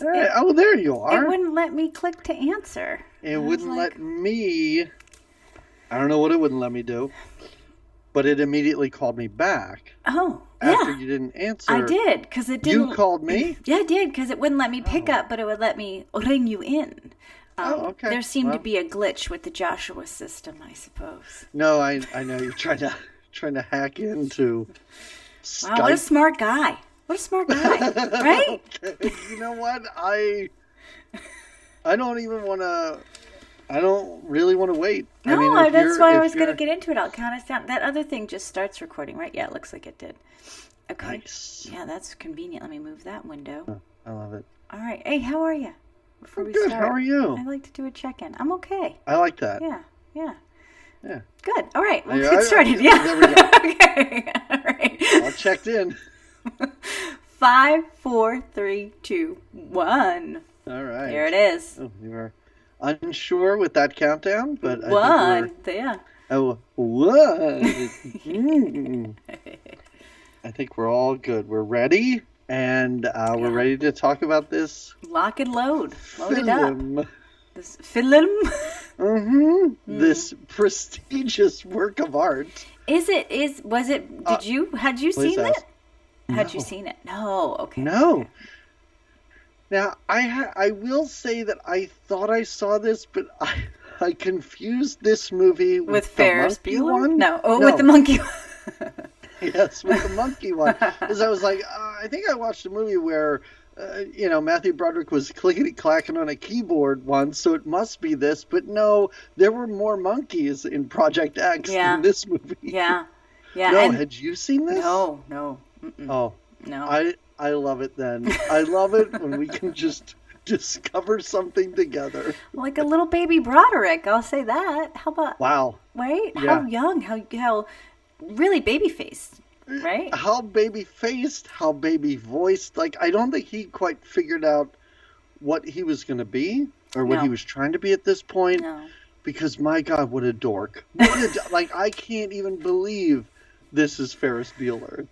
Oh, there you are. It wouldn't let me click to answer. It wouldn't let me. I don't know what it wouldn't let me do, but it immediately called me back. Oh, after you didn't answer. I did, because it didn't. You called me? Yeah, I did, because it wouldn't let me pick up, but it would let me ring you in. Okay. There seemed to be a glitch with the Joshua system, I suppose. No, I know you're trying to hack into Skype. Wow, what a smart guy. What a smart guy, right? Okay. You know what? I don't even want to. I don't really want to wait. No, that's why I was going to get into it. I'll count us down. That other thing just starts recording, right? Yeah, it looks like it did. Okay. Nice. Yeah, that's convenient. Let me move that window. I love it. All right. Hey, how are you? Before we good. start, How are you? I like to do a check-in. I'm okay. I like that. Yeah. Yeah. Good. All right. Let's get started. Yeah. There we go. Okay. All right. All checked in. 5, 4, 3, 2, 1. All right. Here it is. Oh, you were unsure with that countdown, but I think yeah. Oh, one. I think we're all good. We're ready, and we're ready to talk about this. Lock and load. Load film. it up. This film. This prestigious work of art. Had you seen it? Had No. you seen it? No. Okay. No. Okay. Now, I will say that I thought I saw this, but I confused this movie with Ferris the monkey Bueller? one. No. With the monkey one. Yes, with the monkey one. Because I was like, I think I watched a movie where, Matthew Broderick was clickety-clacking on a keyboard once, so it must be this. But no, there were more monkeys in Project X than this movie. Yeah. No, had you seen this? No. Mm-mm. Oh. No. I love it then. I love it when we can just discover something together. Like a little baby Broderick, I'll say that. How about... Wow. Right? Yeah. How young, how really baby-faced, right? How baby-faced, how baby-voiced. Like, I don't think he quite figured out what he was going to be or what he was trying to be at this point. No. Because, my God, what a dork. Like, I can't even believe this is Ferris Bueller.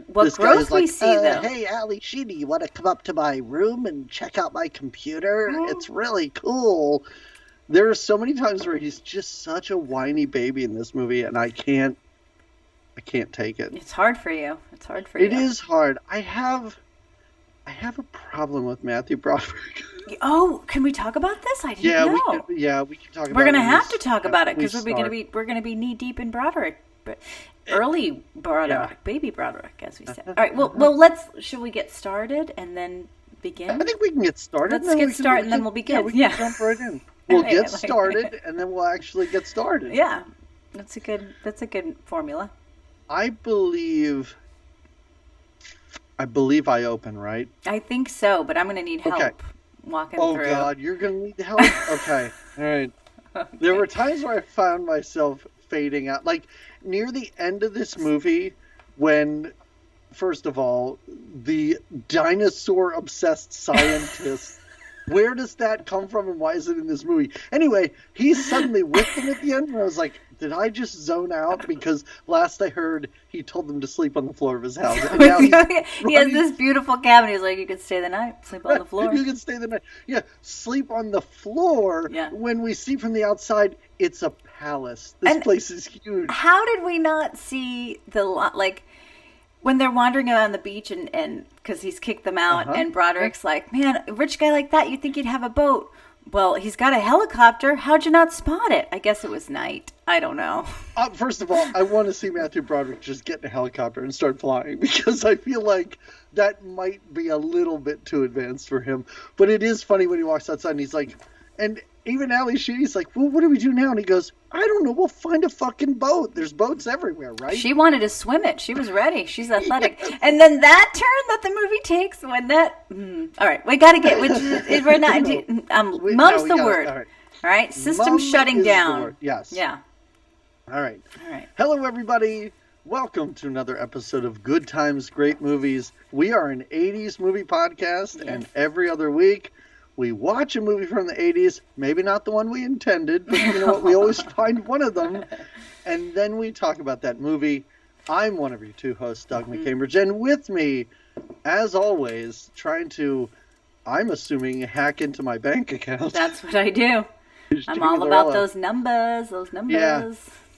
What growth we see, though. Hey, Ali Sheedy, you want to come up to my room and check out my computer? It's really cool. There are so many times where he's just such a whiny baby in this movie, and I can't take it. It's hard for you. It is hard. I have a problem with Matthew Broderick. Oh, can we talk about this? I didn't know. We can talk about it. We're going to have to talk about it because we're start. going to be knee deep in Broderick. But early Broderick, baby Broderick, as we said. All right, well, should we get started and then begin? I think we can get started. Let's get started and then we'll begin. Yeah, we can jump right in. We'll get started and then we'll actually get started. Yeah, that's a good formula. I believe I open, right? I think so, but I'm going to need help walking through. Oh, God, you're going to need help? Okay, all right. Okay. There were times where I found myself fading out. Like, near the end of this movie, when, first of all, the dinosaur-obsessed scientist, where does that come from and why is it in this movie? Anyway, he's suddenly with them at the end, and I was like, did I just zone out? Because last I heard, he told them to sleep on the floor of his house. And now he has this beautiful cabin. He's like, you can stay the night, sleep on the floor. You can stay the night. Yeah, sleep on the floor. Yeah. When we see from the outside, it's a palace. This place is huge. How did we not see when they're wandering around the beach and because he's kicked them out and Broderick's like, man, a rich guy like that, you'd think he'd have a boat. Well, he's got a helicopter. How'd you not spot it? I guess it was night. I don't know. First of all, I want to see Matthew Broderick just get in a helicopter and start flying because I feel like that might be a little bit too advanced for him. But it is funny when he walks outside and he's like, and even Ali Sheedy's like, well, what do we do now? And he goes, I don't know. We'll find a fucking boat. There's boats everywhere, right? She wanted to swim it. She was ready. She's athletic. And then that turn that the movie takes when that... all right. We got to get... We're not... mum's the word. All right. System shutting down. Yes. Yeah. All right. Hello, everybody. Welcome to another episode of Good Times, Great Movies. We are an 80s movie podcast, and every other week... we watch a movie from the 80s, maybe not the one we intended, but you know what? We always find one of them, and then we talk about that movie. I'm one of your two hosts, Doug McCambridge, and with me, as always, trying to I'm assuming, hack into my bank account. That's what I do. I'm all about those numbers. Yeah.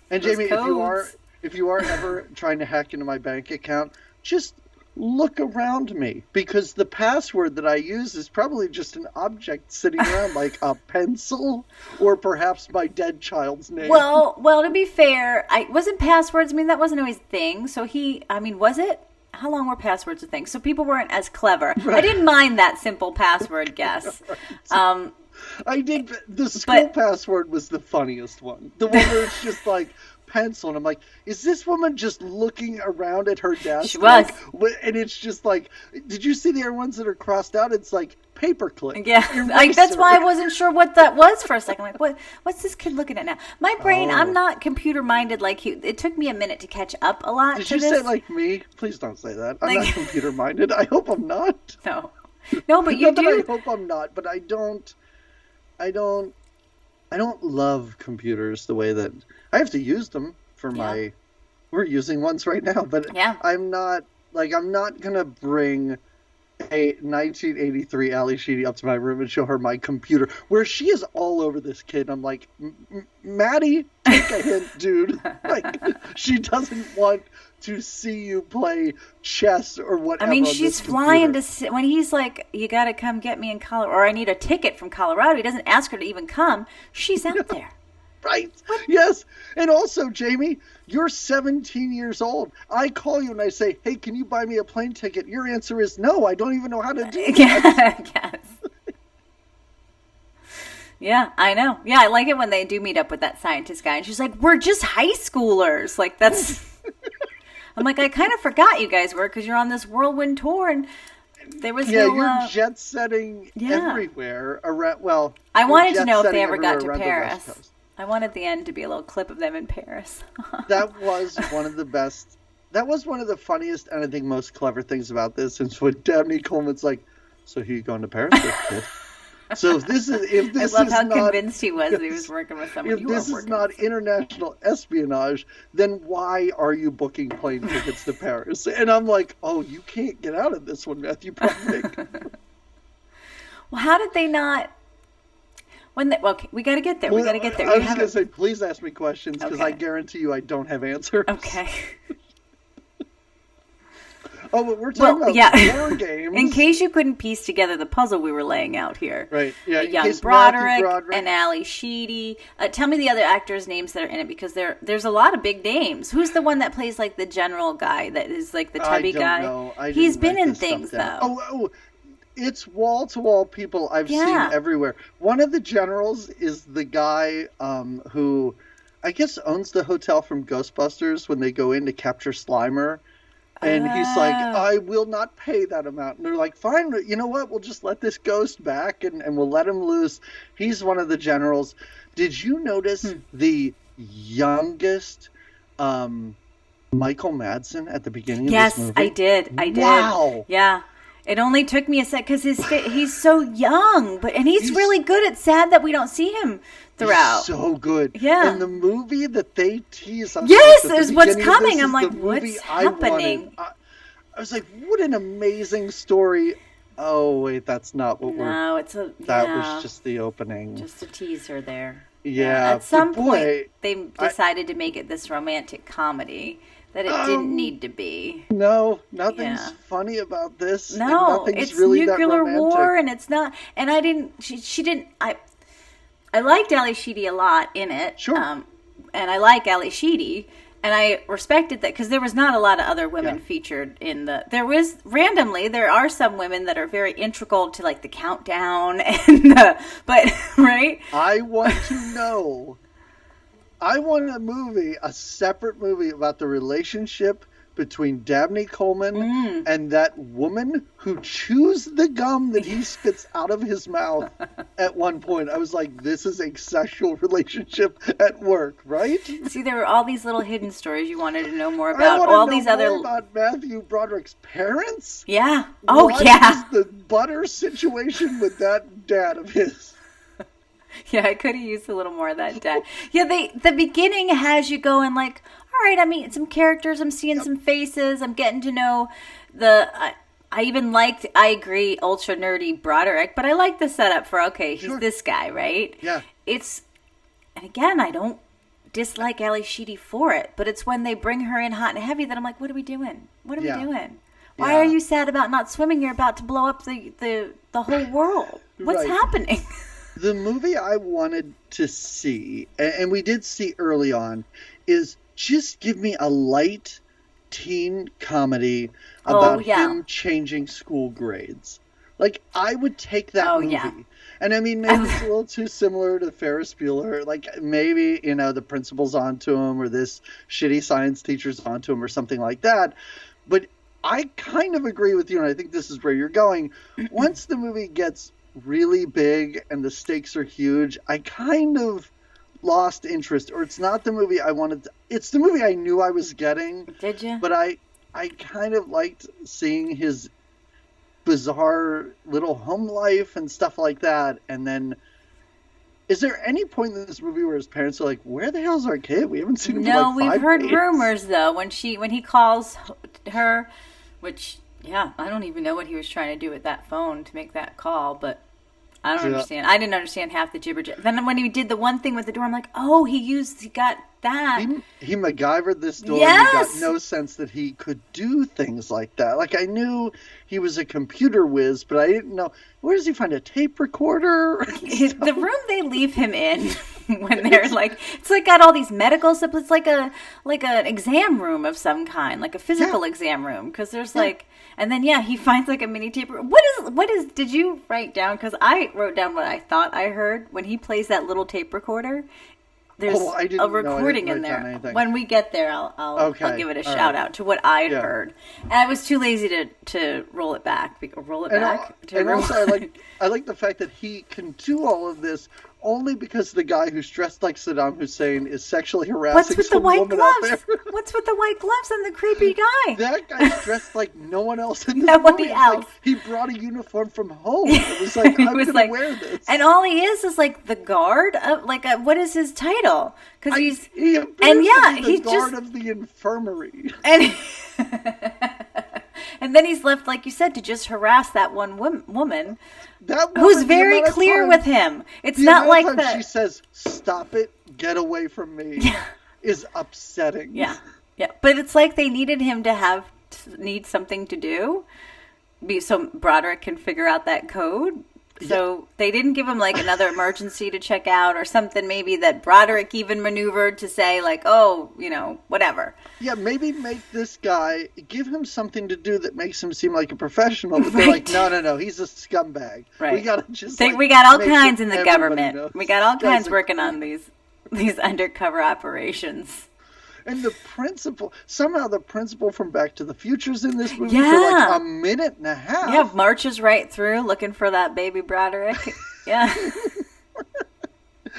And those Jamie, codes. if you are ever trying to hack into my bank account, just look around me, because the password that I use is probably just an object sitting around, like a pencil or perhaps my dead child's name. Well, to be fair, I wasn't passwords. I mean, that wasn't always a thing. So was it? How long were passwords a thing? So people weren't as clever. Right. I didn't mind that simple password guess. Right. I did. The school password was the funniest one. The one where it's just like pencil, and I'm like, is this woman just looking around at her desk? She was. And it's just like, did you see the other ones that are crossed out? It's like paperclip. Yeah, that's why I wasn't sure what that was for a second. Like, what's this kid looking at now? My brain, I'm not computer minded like you. It took me a minute to catch up a lot. Did you say like me? Please don't say that. I'm not computer minded. I hope I'm not. No, but you not do. That I hope I'm not, but I don't love computers the way that I have to use them for my. We're using ones right now, but I'm not gonna bring a 1983 Ali Sheedy up to my room and show her my computer, where she is all over this kid. I'm like, Maddie, take a hint, dude. Like, she doesn't want to see you play chess or whatever. I mean, she's flying to when he's like, you got to come get me in Colorado, or I need a ticket from Colorado. He doesn't ask her to even come. She's out there. Right. What? Yes. And also, Jamie, you're 17 years old. I call you and I say, hey, can you buy me a plane ticket? Your answer is no. I don't even know how to do that. Yes. Yeah, I know. Yeah, I like it when they do meet up with that scientist guy. And she's like, we're just high schoolers. Like, that's... I'm like, I kind of forgot you guys were, because you're on this whirlwind tour, and there was you're jet setting everywhere around. Well, I wanted to know if they ever got to Paris. I wanted the end to be a little clip of them in Paris. That was one of the best. That was one of the funniest and I think most clever things about this. Since when Dabney Coleman's like, "So who you going to Paris with, kid?" So if this I love how convinced he was that he was working with someone. If this is not international espionage, then why are you booking plane tickets to Paris? And I'm like, oh, you can't get out of this one, Matthew Broderick. Well, how did they not? Okay, we got to get there. We got to get there. I was going to say, please ask me questions, because I guarantee you I don't have answers. Okay. Oh, but we're talking about war games. In case you couldn't piece together the puzzle we were laying out here. Right, yeah. Young Broderick and Ali Sheedy. Tell me the other actors' names that are in it, because there's a lot of big names. Who's the one that plays like the general guy that is like the tubby guy? Know. He's been in things, though. Oh, it's wall-to-wall people I've seen everywhere. One of the generals is the guy who, I guess, owns the hotel from Ghostbusters when they go in to capture Slimer. And he's like, I will not pay that amount. And they're like, fine, you know what? We'll just let this ghost back and we'll let him loose. He's one of the generals. Did you notice the youngest Michael Madsen at the beginning of this movie? Yes, I did. Wow. Yeah. It only took me a sec because he's so young, and he's really good. It's sad that we don't see him throughout. He's so good. Yeah. And the movie that they tease us with is what's coming. I'm like, what's happening? I was like, what an amazing story. Oh, wait, that's not what that was just the opening. Just a teaser there. Yeah. At some point, they decided to make it this romantic comedy that it didn't need to be. No, nothing's funny about this. No, it's really nuclear war, and it's not. And I didn't. She didn't. I liked Ali Sheedy a lot in it. Sure. And I like Ali Sheedy, and I respected that because there was not a lot of other women featured in the. There are some women that are very integral to like the countdown and but right. I want to know. I want a separate movie about the relationship between Dabney Coleman and that woman who chews the gum that he spits out of his mouth at one point. I was like, this is a sexual relationship at work, right? See, there were all these little hidden stories you wanted to know more about. About Matthew Broderick's parents? Yeah. What is the butter situation with that dad of his? Yeah, I could have used a little more of that dad. Yeah, the beginning has you going like, all right, I'm meeting some characters, I'm seeing some faces, I'm getting to know I even liked, I agree, ultra nerdy Broderick, but I like the setup for, okay, he's this guy, right? Yeah. And again, I don't dislike Ali Sheedy for it, but it's when they bring her in hot and heavy that I'm like, what are we doing? What are we doing? Why are you sad about not swimming? You're about to blow up the whole world. What's happening? The movie I wanted to see, and we did see early on, is just give me a light teen comedy about him changing school grades. Like, I would take that movie. Yeah. And I mean, maybe it's a little too similar to Ferris Bueller. Like, maybe, you know, the principal's onto him, or this shitty science teacher's onto him, or something like that. But I kind of agree with you, and I think this is where you're going. Once the movie gets really big and the stakes are huge, I kind of lost interest, or it's not the movie I wanted to, it's the movie I knew I was getting. Did you? But I kind of liked seeing his bizarre little home life and stuff like that. And then, is there any point in this movie where his parents are like, where the hell's our kid? We haven't seen him for like 5 days. We've heard rumors though, when he calls her, which, yeah, I don't even know what he was trying to do with that phone to make that call, but I don't understand. I didn't understand half the gibberish. Then when he did the one thing with the door, I'm like, oh, he got that. He MacGyvered this door. Yes! And he got no sense that he could do things like that. Like, I knew he was a computer whiz, but I didn't know, where does he find a tape recorder? The room they leave him in when they're like, it's like got all these medical stuff. It's like an exam room of some kind, like a physical exam room, because there's like. And then, he finds like a mini tape. What is, did you write down? Because I wrote down what I thought I heard when he plays that little tape recorder. There's a recording in there. When we get there, I'll give it a shout out to what I heard. And I was too lazy to roll it back. Also, I like the fact that he can do all of this only because the guy who's dressed like Saddam Hussein is sexually harassing some woman out there. What's with the white gloves and the creepy guy? That guy's dressed like no one else in the Nobody movie. else. Like, he brought a uniform from home. It was like, I'm going to wear this. And all he is like the guard of, what is his title? Because he's the guard of the infirmary. And then he's left, like you said, to just harass that one woman who's very clear with him. It's not like that. She says, "Stop it, get away from me," is upsetting. Yeah. But it's like they needed him to need something to do, so Broderick can figure out that code. So they didn't give him like another emergency to check out or something, maybe that Broderick even maneuvered to say like, oh, whatever. Yeah, maybe make this guy, give him something to do that makes him seem like a professional. But they're like, no, he's a scumbag. Right. We got to just we got all kinds in the government. Knows. We got all kinds working on these undercover operations. And the principal from Back to the Future's in this movie for like a minute and a half. Yeah, marches right through looking for that baby Broderick. Yeah.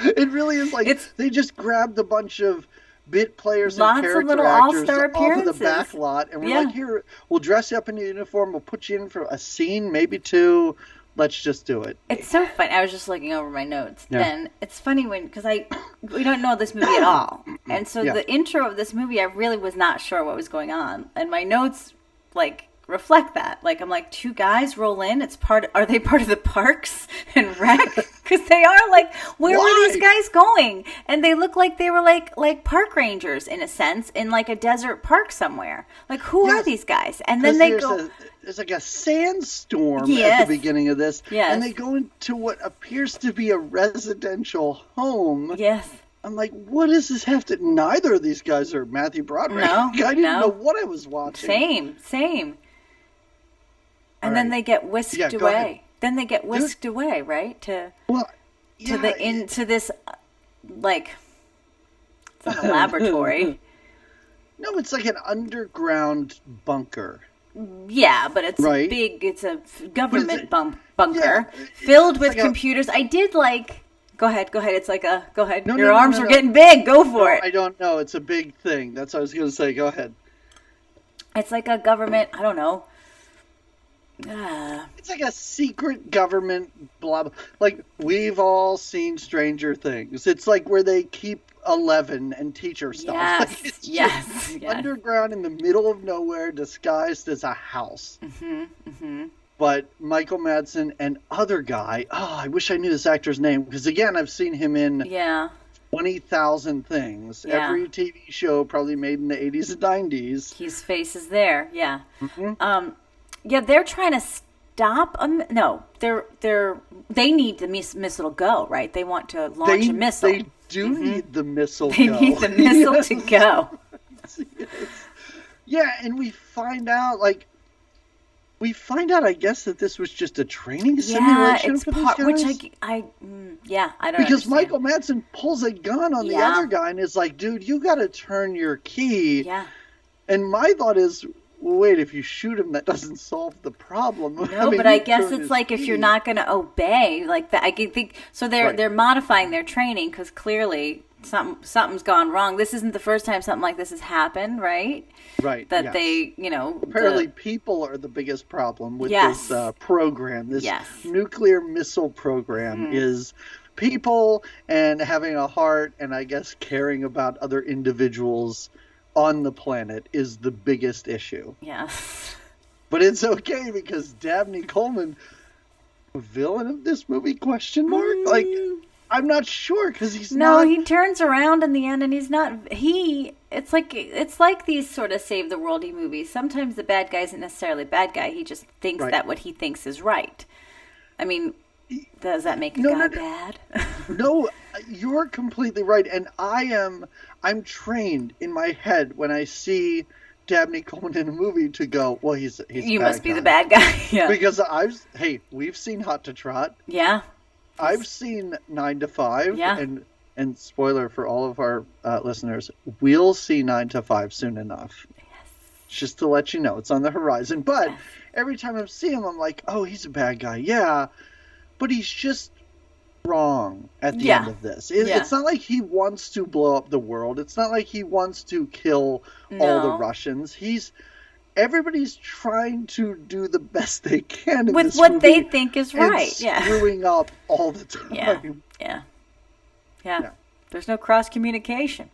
It really is like they just grabbed a bunch of bit players Lots and character of little actors all-star off of the back lot. And we're like, here, we'll dress you up in a uniform. We'll put you in for a scene, maybe 2. Let's just do it. It's so funny. I was just looking over my notes, and it's funny because we don't know this movie at all, and so the intro of this movie, I really was not sure what was going on, and my notes reflect that. Like, I'm like, 2 guys roll in. Are they part of the Parks and Rec? Because they are like, where were these guys going? And they look like they were like park rangers in a sense in like a desert park somewhere. Like, who are these guys? And then they go. There's like a sandstorm at the beginning of this. Yes. And they go into what appears to be a residential home. Yes. I'm like, what does this have to... Neither of these guys are Matthew Broderick. No, I didn't know what I was watching. Same. And then they get whisked away. Then they get whisked away, right? To this, like, it's not a laboratory. No, it's like an underground bunker. Yeah, but it's big. It's a government bunker filled with computers. I did like... Go ahead. It's like a... Go ahead. Your arms are getting big. Go for it. I don't know. It's a big thing. That's what I was going to say. Go ahead. It's like a government... I don't know. It's like a secret government blah, blah. Like, we've all seen Stranger Things. It's like where they keep 11 and teacher stuff. Yes, Like, it's yes, just underground in the middle of nowhere, disguised as a house. But Michael Madsen and other guy, I wish I knew this actor's name, because again, I've seen him in 20,000 things. Yeah. Every TV show probably made in the 80s and 90s. His face is there. Yeah. They're trying to stop them. No, they need the missile to go, right? They want to launch a missile. They do need the missile They need the missile to go. Yes. Yeah, and we find out, I guess, that this was just a training simulation for these guys. Which I don't because understand. Michael Madsen pulls a gun on the other guy and is like, dude, you got to turn your key. Yeah. And my thought is, wait, if you shoot him, that doesn't solve the problem. No, but I guess it's like if you're not going to obey, like that. I can think so. They're modifying their training because clearly something's gone wrong. This isn't the first time something like this has happened, right? Right. That they, apparently people are the biggest problem with this program. This nuclear missile program is people and having a heart and I guess caring about other individuals on the planet is the biggest issue. Yeah. But it's okay because Dabney Coleman, villain of this movie, question mark? Like, I'm not sure because he's not. No, he turns around in the end and he's not. It's like these sort of save the worldy movies. Sometimes the bad guy isn't necessarily a bad guy. He just thinks that what he thinks is right. I mean, does that make a guy bad? No, you're completely right. And I'm trained in my head when I see Dabney Coleman in a movie to go, well, he's you must be the bad guy. Yeah. Because we've seen Hot to Trot. Yeah. I've seen 9 to 5. Yeah. And spoiler for all of our listeners, we'll see 9 to 5 soon enough. Yes. Just to let you know, it's on the horizon. But every time I see him, I'm like, oh, he's a bad guy. Yeah. But he's just wrong at the end of this. It's not like he wants to blow up the world. It's not like he wants to kill all the Russians. Everybody's trying to do the best they can in with this what movie they think is right. Screwing up all the time. Yeah. There's no cross communication.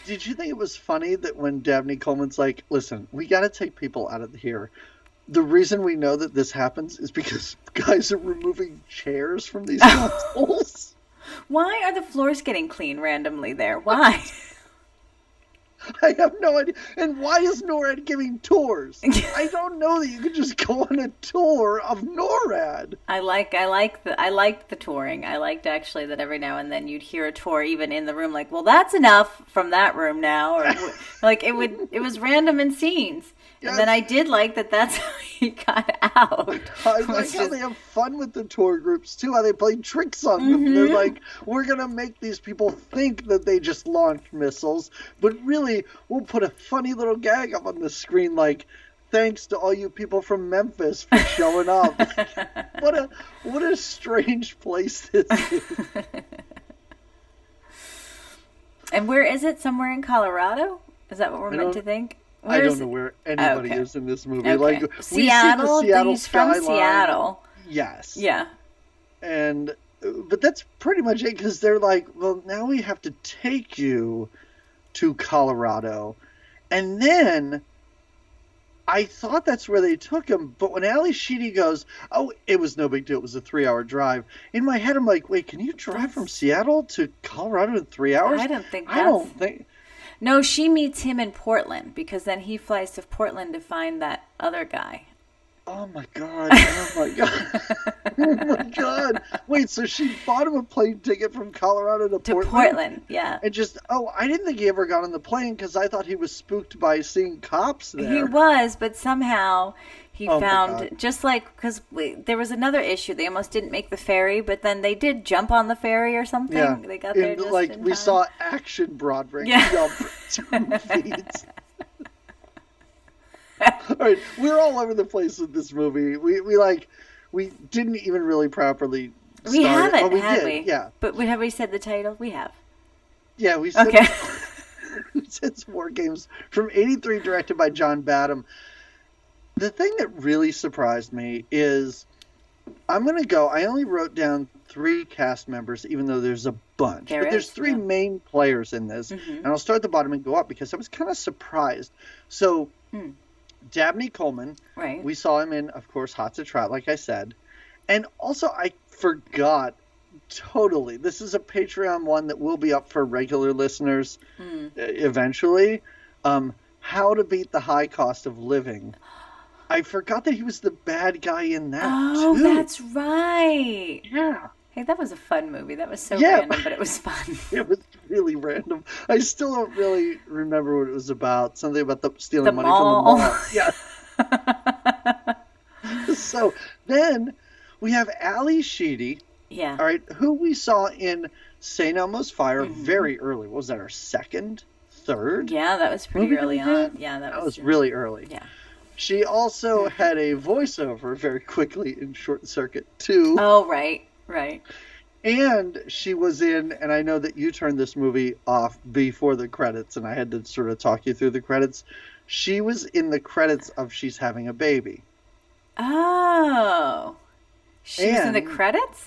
Did you think it was funny that when Dabney Coleman's like, listen, we got to take people out of here. The reason we know that this happens is because guys are removing chairs from these consoles. Why are the floors getting clean randomly there? Why? I have no idea. And why is NORAD giving tours? I don't know that you could just go on a tour of NORAD. I liked the touring. I liked actually that every now and then you'd hear a tour even in the room, like, well, that's enough from that room now, or like it was random in scenes. Yes. And then I did like that that's how he got out. I like how they have fun with the tour groups, too, how they play tricks on them. They're like, we're going to make these people think that they just launched missiles, but really, we'll put a funny little gag up on the screen like, thanks to all you people from Memphis for showing up. What a strange place this is. And where is it? Somewhere in Colorado? Is that what we're meant to think? I don't know where anybody is in this movie. Okay. Like Seattle. We see the Seattle he's from skyline. Seattle. Yes. Yeah. But that's pretty much it because they're like, well, now we have to take you to Colorado, and then I thought that's where they took him. But when Ali Sheedy goes, oh, it was no big deal. It was a 3-hour drive. In my head, I'm like, wait, can you drive from Seattle to Colorado in 3 hours? I don't think. No, she meets him in Portland because then he flies to Portland to find that other guy. Oh my god! Oh my god! Oh my god! Wait, so she bought him a plane ticket from Colorado to Portland? Portland, yeah. And I didn't think he ever got on the plane because I thought he was spooked by seeing cops there. He was, but somehow he found, just like, because there was another issue. They almost didn't make the ferry, but then they did jump on the ferry or something. Yeah. They got there just like in we time. saw action Broderick jump 2 feet. All right, we're all over the place with this movie. We didn't even really properly start. We haven't, have we? Yeah. But have we said the title? We have. Yeah, we said. Okay. It's War Games from '83, directed by John Badham. The thing that really surprised me is I'm going to go. I only wrote down 3 cast members, even though there's a bunch. There's 3 main players in this. And I'll start at the bottom and go up because I was kind of surprised. So, Dabney Coleman, we saw him in, of course, Hot to Trot, like I said. And also, I forgot totally. This is a Patreon one that will be up for regular listeners eventually. How to Beat the High Cost of Living. I forgot that he was the bad guy in that, too. That's right. Yeah. Hey, that was a fun movie. That was so random, but it was fun. It was really random. I still don't really remember what it was about. Something about stealing money mall. from the mall. Yeah. So then we have Ali Sheedy. Yeah. All right, who we saw in St. Elmo's Fire very early. What was that, our second, third? Yeah, that was pretty early on. Yeah, that was really early. Yeah. She also had a voiceover very quickly in Short Circuit 2. Oh, right. And she was in, and I know that you turned this movie off before the credits, and I had to sort of talk you through the credits. She was in the credits of She's Having a Baby. Oh. She was in the credits?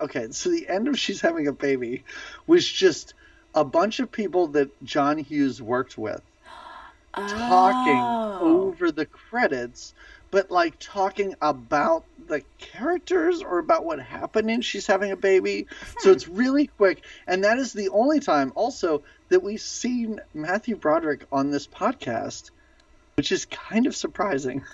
Okay, so the end of She's Having a Baby was just a bunch of people that John Hughes worked with. Talking over the credits, but like talking about the characters or about what happened in She's Having a Baby. So it's really quick. And that is the only time also that we've seen Matthew Broderick on this podcast, which is kind of surprising.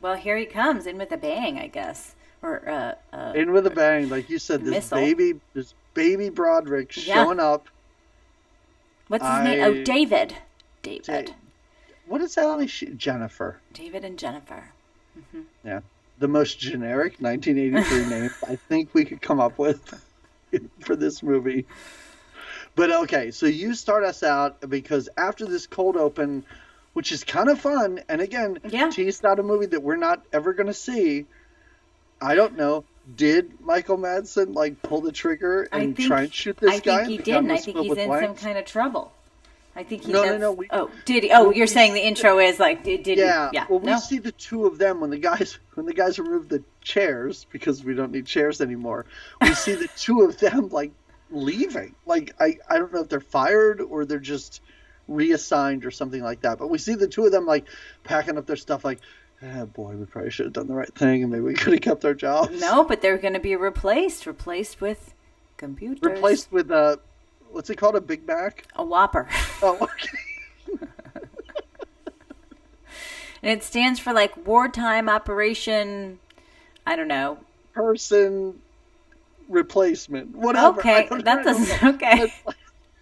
Well, here he comes in with a bang, I guess. Or in with a bang, like you said, this baby Broderick showing up. What's his name? Oh, David. What is Ali? Jennifer. David and Jennifer. Yeah. The most generic 1983 name I think we could come up with for this movie. But okay, so you start us out because after this cold open, which is kind of fun, and again, teased out a movie that we're not ever going to see. I don't know. Did Michael Madsen pull the trigger and try and shoot this guy? I think he did, and I think he's in some kind of trouble. I think he No. Did he? Oh, you're saying the intro is did he? Yeah. Well, we see the two of them when the guys remove the chairs because we don't need chairs anymore. We see the two of them leaving. I don't know if they're fired or they're just reassigned or something like that. But we see the two of them packing up their stuff. Oh boy, we probably should have done the right thing, and maybe we could have kept our jobs. No, but they're going to be replaced with computers. Replaced with what's it called? A Big Mac? A Whopper. Oh, okay. And it stands for wartime operation, I don't know. Person replacement. Whatever. Okay, that doesn't, okay.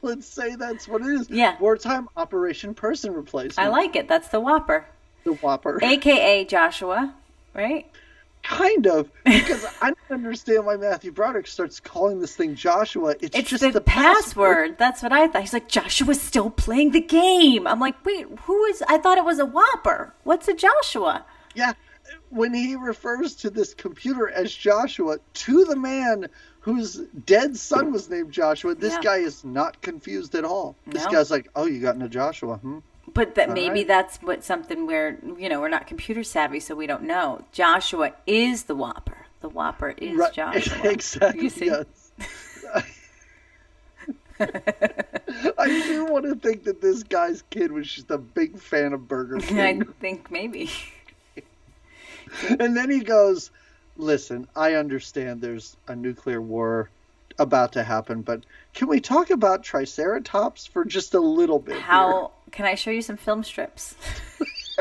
Let's say that's what it is. Yeah. Wartime operation person replacement. I like it. That's the Whopper. The Whopper. AKA Joshua, right? Kind of, because I don't understand why Matthew Broderick starts calling this thing Joshua. It's just the password. That's what I thought. He's like, Joshua's still playing the game. I'm like, wait, who is? I thought it was a Whopper. What's a Joshua? Yeah, when he refers to this computer as Joshua to the man whose dead son was named Joshua, this guy is not confused at all. This guy's like, oh, you got into Joshua, But maybe that's something where, we're not computer savvy, so we don't know. Joshua is the Whopper. The Whopper is Joshua. Exactly. You see? Yes. I do want to think that this guy's kid was just a big fan of Burger King. I think maybe. And then he goes, listen, I understand there's a nuclear war about to happen, but can we talk about Triceratops for just a little bit? Can I show you some film strips?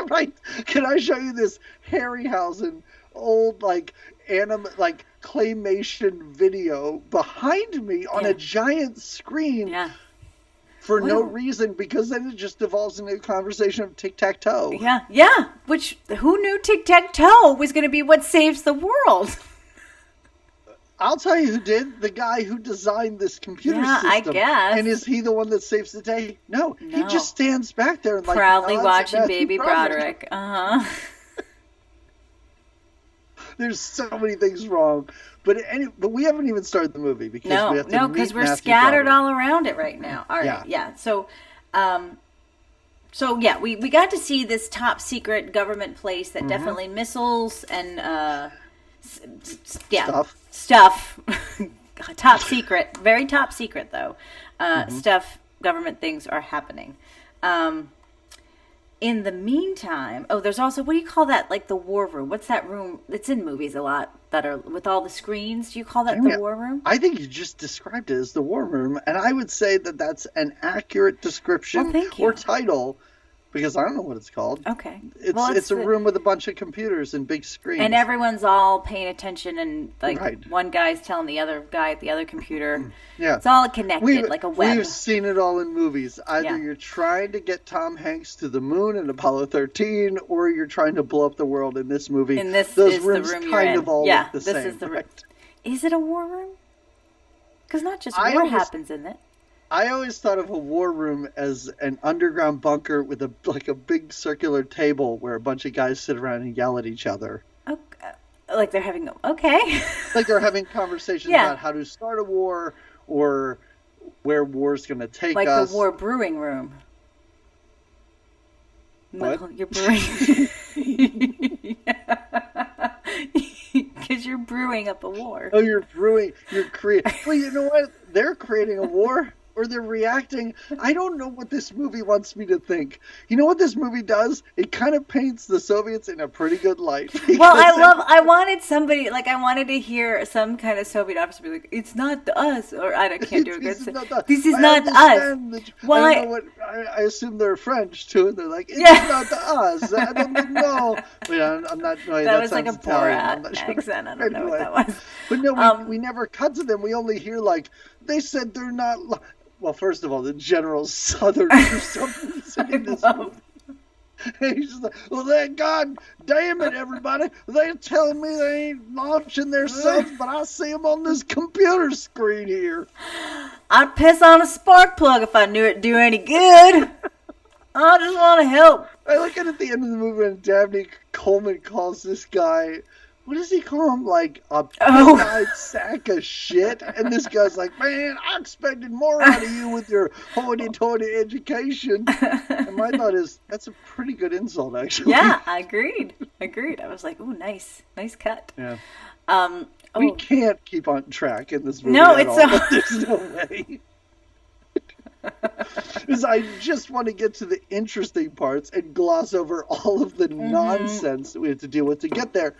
Right. Can I show you this Harryhausen old claymation video behind me on a giant screen? Yeah. For no reason, because then it just devolves into a conversation of tic-tac-toe. Yeah. Which, who knew tic-tac-toe was going to be what saves the world? I'll tell you who did. The guy who designed this computer system. I guess. And is he the one that saves the day? No. He just stands back there and proudly watching Baby Broderick. Uh-huh. There's so many things wrong. But we haven't even started the movie because because we're scattered all around it right now. All right, yeah. So, So yeah, we got to see this top secret government place that definitely missiles and stuff. Top secret, very top secret though. Stuff, government things are happening. In the meantime, there's also, what do you call that? Like the war room. What's that room? It's in movies a lot that are with all the screens. Do you call that the war room? I think you just described it as the war room, and I would say that that's an accurate description or title. Because I don't know what it's called. Okay. It's a room with a bunch of computers and big screens. And everyone's all paying attention, and one guy's telling the other guy at the other computer. Yeah. It's all connected like a web. We've seen it all in movies. Either you're trying to get Tom Hanks to the moon in Apollo 13, or you're trying to blow up the world in this movie. And this Those is rooms the room kind you're in. of all look the same. This is the room. Is it a war room? Because not just war happens in it. I always thought of a war room as an underground bunker with a big circular table where a bunch of guys sit around and yell at each other. Okay. Like they're having like they're having conversations about how to start a war or where war's going to take us. Like the war brewing room. What? No, you're brewing. Because you're brewing up a war. Oh, you're creating. Well, you know what? They're creating a war. Or they're reacting. I don't know what this movie wants me to think. You know what this movie does? It kind of paints the Soviets in a pretty good light. Well, I wanted somebody, I wanted to hear some kind of Soviet officer be like, it's not us, or I can't do a good this is not us. Well, I assume they're French, too, and they're like, it's not us. I don't know. Wait, I'm not, no, that was like a Borat accent. I don't know what that was. But no, we never cut to them. We only hear, they said they're not... Well, first of all, the general's Southern or something in this movie. And he's just like, well, God damn it, everybody. They're telling me they ain't launching their subs, but I see them on this computer screen here. I'd piss on a spark plug if I knew it'd do any good. I just want to help. I look at the end of the movie and Dabney Coleman calls this guy... What does he call him? Like a pig-eyed sack of shit? And this guy's like, man, I expected more out of you with your hoity-toity education. And my thought is, that's a pretty good insult, actually. Yeah, I agreed. I was like, ooh, nice cut. Yeah. We can't keep on track in this movie. No, There's no way. Because I just want to get to the interesting parts and gloss over all of the nonsense that we have to deal with to get there.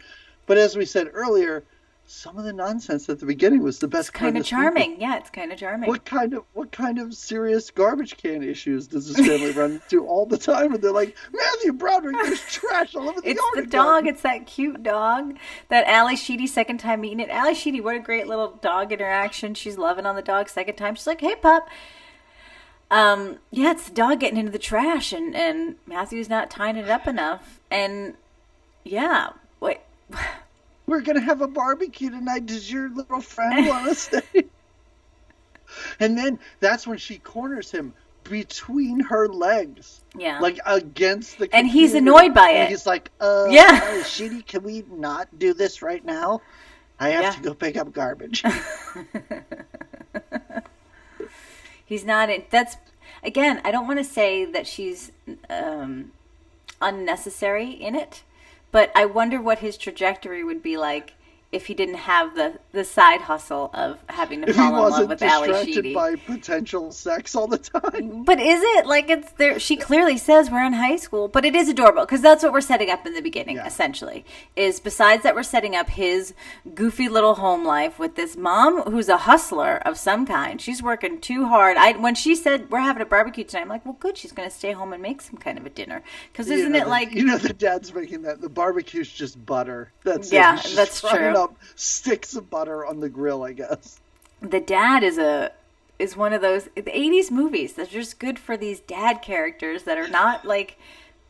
But as we said earlier, some of the nonsense at the beginning was the best kind of charming. Yeah, it's kind of charming. What kind of serious garbage can issues does this family run into all the time? And they're like, Matthew Broderick, there's trash all over the It's yard. It's the dog. It's that cute dog. That Ali Sheedy second time meeting it. Ali Sheedy, what a great little dog interaction. She's loving on the dog second time. She's like, hey, pup. It's the dog getting into the trash, and Matthew's not tying it up enough. And wait. We're going to have a barbecue tonight. Does your little friend want to stay? And then that's when she corners him between her legs. Yeah. Like against the computer. And he's annoyed by it. And he's like, Sheedy, can we not do this right now? I have to go pick up garbage. He's not in. That's, again, I don't want to say that she's unnecessary in it. But I wonder what his trajectory would be like if he didn't have the side hustle of having to fall in love with Ali Sheedy. If he wasn't distracted by potential sex all the time. But is it? Like, it's there. She clearly says we're in high school. But it is adorable, because that's what we're setting up in the beginning, essentially. Is besides that, we're setting up his goofy little home life with this mom who's a hustler of some kind. She's working too hard. When she said, we're having a barbecue tonight, I'm like, well, good. She's going to stay home and make some kind of a dinner. Because isn't it like... You know, the dad's making that. The barbecue's just butter. That's it. That's true. Up sticks of butter on the grill, I guess. The dad is one of those the 80s movies that's just good for these dad characters that are not like,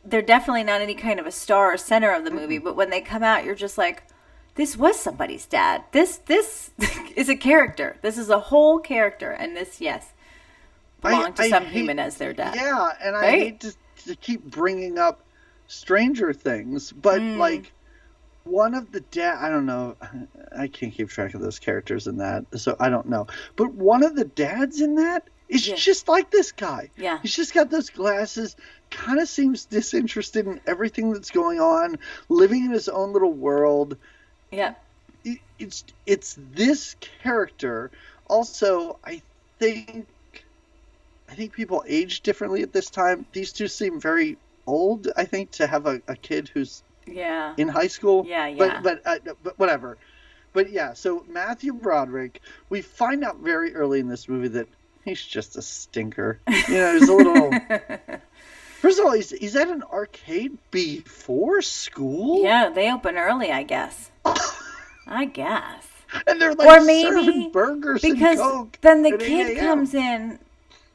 they're definitely not any kind of a star or center of the movie, but when they come out, you're just like, this was somebody's dad. This is a character. This is a whole character, and this belonged to some human as their dad. Yeah, and I hate to keep bringing up Stranger Things, but like, one of the I don't know, I can't keep track of those characters in that, so I don't know. But one of the dads in that is just like this guy. Yeah. He's just got those glasses, kind of seems disinterested in everything that's going on, living in his own little world. Yeah. It's this character. Also, I think people age differently at this time. These two seem very old, I think, to have a kid who's in high school. Yeah. But whatever. But yeah, so Matthew Broderick, we find out very early in this movie that he's just a stinker. He's a little... First of all, he's at an arcade before school? Yeah, they open early, I guess. I guess. And they're like serving burgers and Coke. Because then the kid comes in...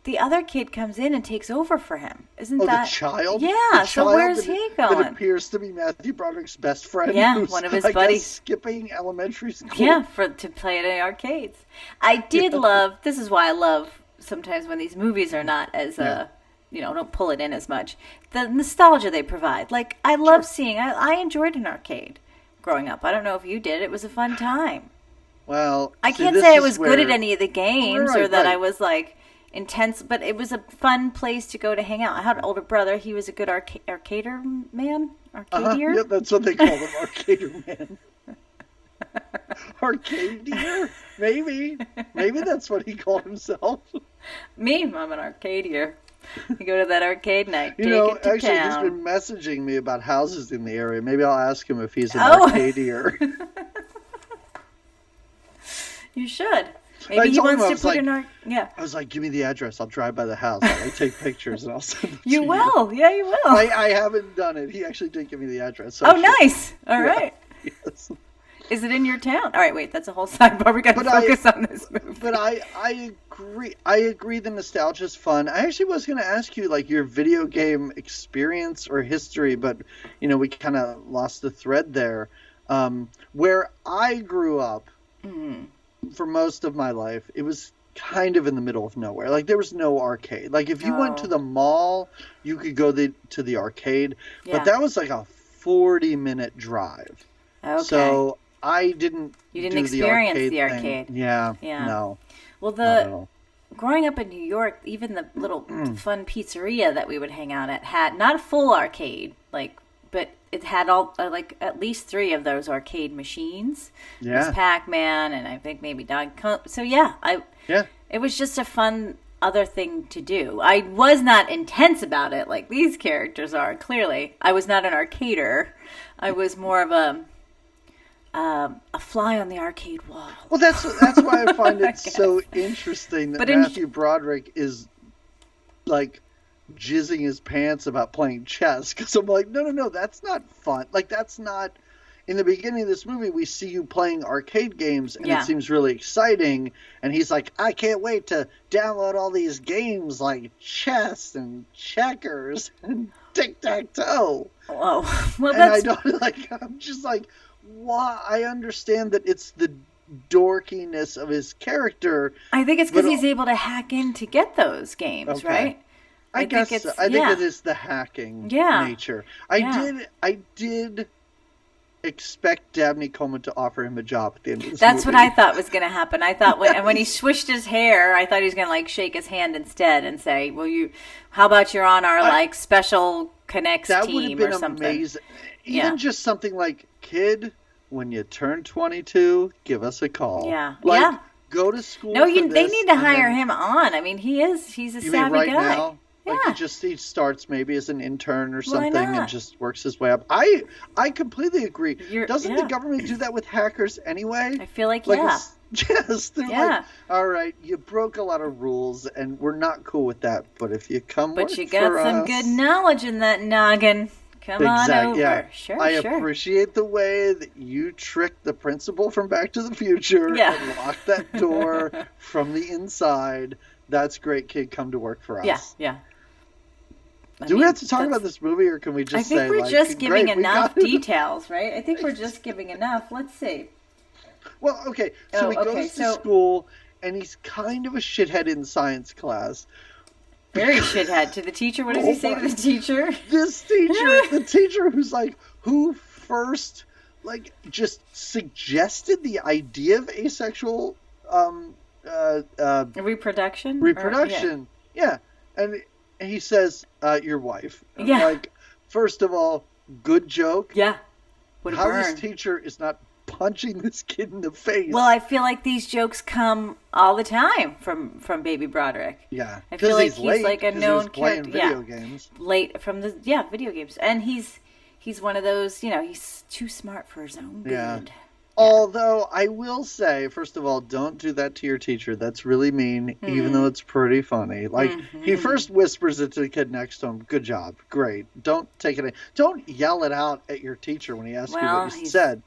The other kid comes in and takes over for him. Isn't that... the child? Yeah, so where's he going? That appears to be Matthew Broderick's best friend. Yeah, who's, one of his I buddies. guess, skipping elementary school. Yeah, to play at the arcades. I did love... This is why I love sometimes when these movies are not as... don't pull it in as much. The nostalgia they provide. Like, I love seeing... I enjoyed an arcade growing up. I don't know if you did. It was a fun time. Well... I can't say I was good at any of the games or that I was, like... intense, but it was a fun place to go to hang out. I had an older brother. He was a good arcader man. Arcadier? Yeah, that's what they call him, arcader man. Arcadier? Maybe that's what he called himself. Me, I'm an arcadier. You go to that arcade night. He's been messaging me about houses in the area. Maybe I'll ask him if he's an arcadier. You should. Maybe he wants to put in our... Yeah. I was like, give me the address. I'll drive by the house. I'll take pictures and I'll send them to you. You will. Yeah, you will. I haven't done it. He actually did give me the address. So nice. All right. Yes. Is it in your town? All right, wait. That's a whole sidebar. We got to focus on this movie. But I agree. I agree the nostalgia's fun. I actually was going to ask you, like, your video game experience or history, but, we kind of lost the thread there. Where I grew up... Mm-hmm. For most of my life, it was kind of in the middle of nowhere. Like, there was no arcade. Like, if you went to the mall, you could go to the arcade. Yeah. But that was like a 40-minute drive. Okay. So I didn't experience the arcade. Yeah. No. Well, growing up in New York, even the little fun pizzeria that we would hang out at had not a full arcade, but it had all at least 3 of those arcade machines. Yeah. It was Pac-Man and I think maybe Donkey Kong. So it was just a fun other thing to do. I was not intense about it like these characters are. Clearly, I was not an arcader. I was more of a fly on the arcade wall. Well, that's why I find it so interesting that Matthew Broderick is like jizzing his pants about playing chess, because I'm like, no, that's not fun. Like, that's not... In the beginning of this movie, we see you playing arcade games, and it seems really exciting, and he's like, I can't wait to download all these games like chess and checkers and tic-tac-toe. Oh, well, and I don't, I'm just like, why? I understand that it's the dorkiness of his character. I think it's because he's able to hack in to get those games, right? I think it is the hacking nature. I did expect Dabney Coleman to offer him a job at the end of this That's movie. what I thought was going to happen. I thought when he swished his hair, I thought he was going to shake his hand instead and say, how about you're on our special connects team or something. That would have been amazing. Even just something like, kid, when you turn 22, give us a call. Yeah. Go to school. No, they need to hire him on. I mean, he's a savvy guy. Now? Yeah. He starts maybe as an intern or something and just works his way up. I completely agree. Doesn't the government do that with hackers anyway? I feel like Yes, they're like, all right, you broke a lot of rules and we're not cool with that. But if you come work for us... But you got some good knowledge in that noggin. Come on over. Yeah. Sure, I appreciate the way that you tricked the principal from Back to the Future and locked that door from the inside. That's great, kid. Come to work for us. Yeah. Do we have to talk about this movie, or can we just say, I think we're just giving enough details, right? I think we're just giving enough. Let's see. Well, okay. So he goes to school, and he's kind of a shithead in science class. Very shithead. To the teacher? What does he say to the teacher? This teacher, the teacher who first, just suggested the idea of asexual reproduction. Reproduction. Yeah. And he says, your wife. Yeah. Like, first of all, good joke. Yeah. How this teacher is not punching this kid in the face. Well, I feel like these jokes come all the time from Baby Broderick. Yeah. I feel like he's like a known character. Video games. Late from the video games. And he's one of those, he's too smart for his own good. Yeah. Although I will say, first of all, don't do that to your teacher. That's really mean, even though it's pretty funny. Like, he first whispers it to the kid next to him. Good job. Great. Don't take it. Don't yell it out at your teacher when he asks you what you said.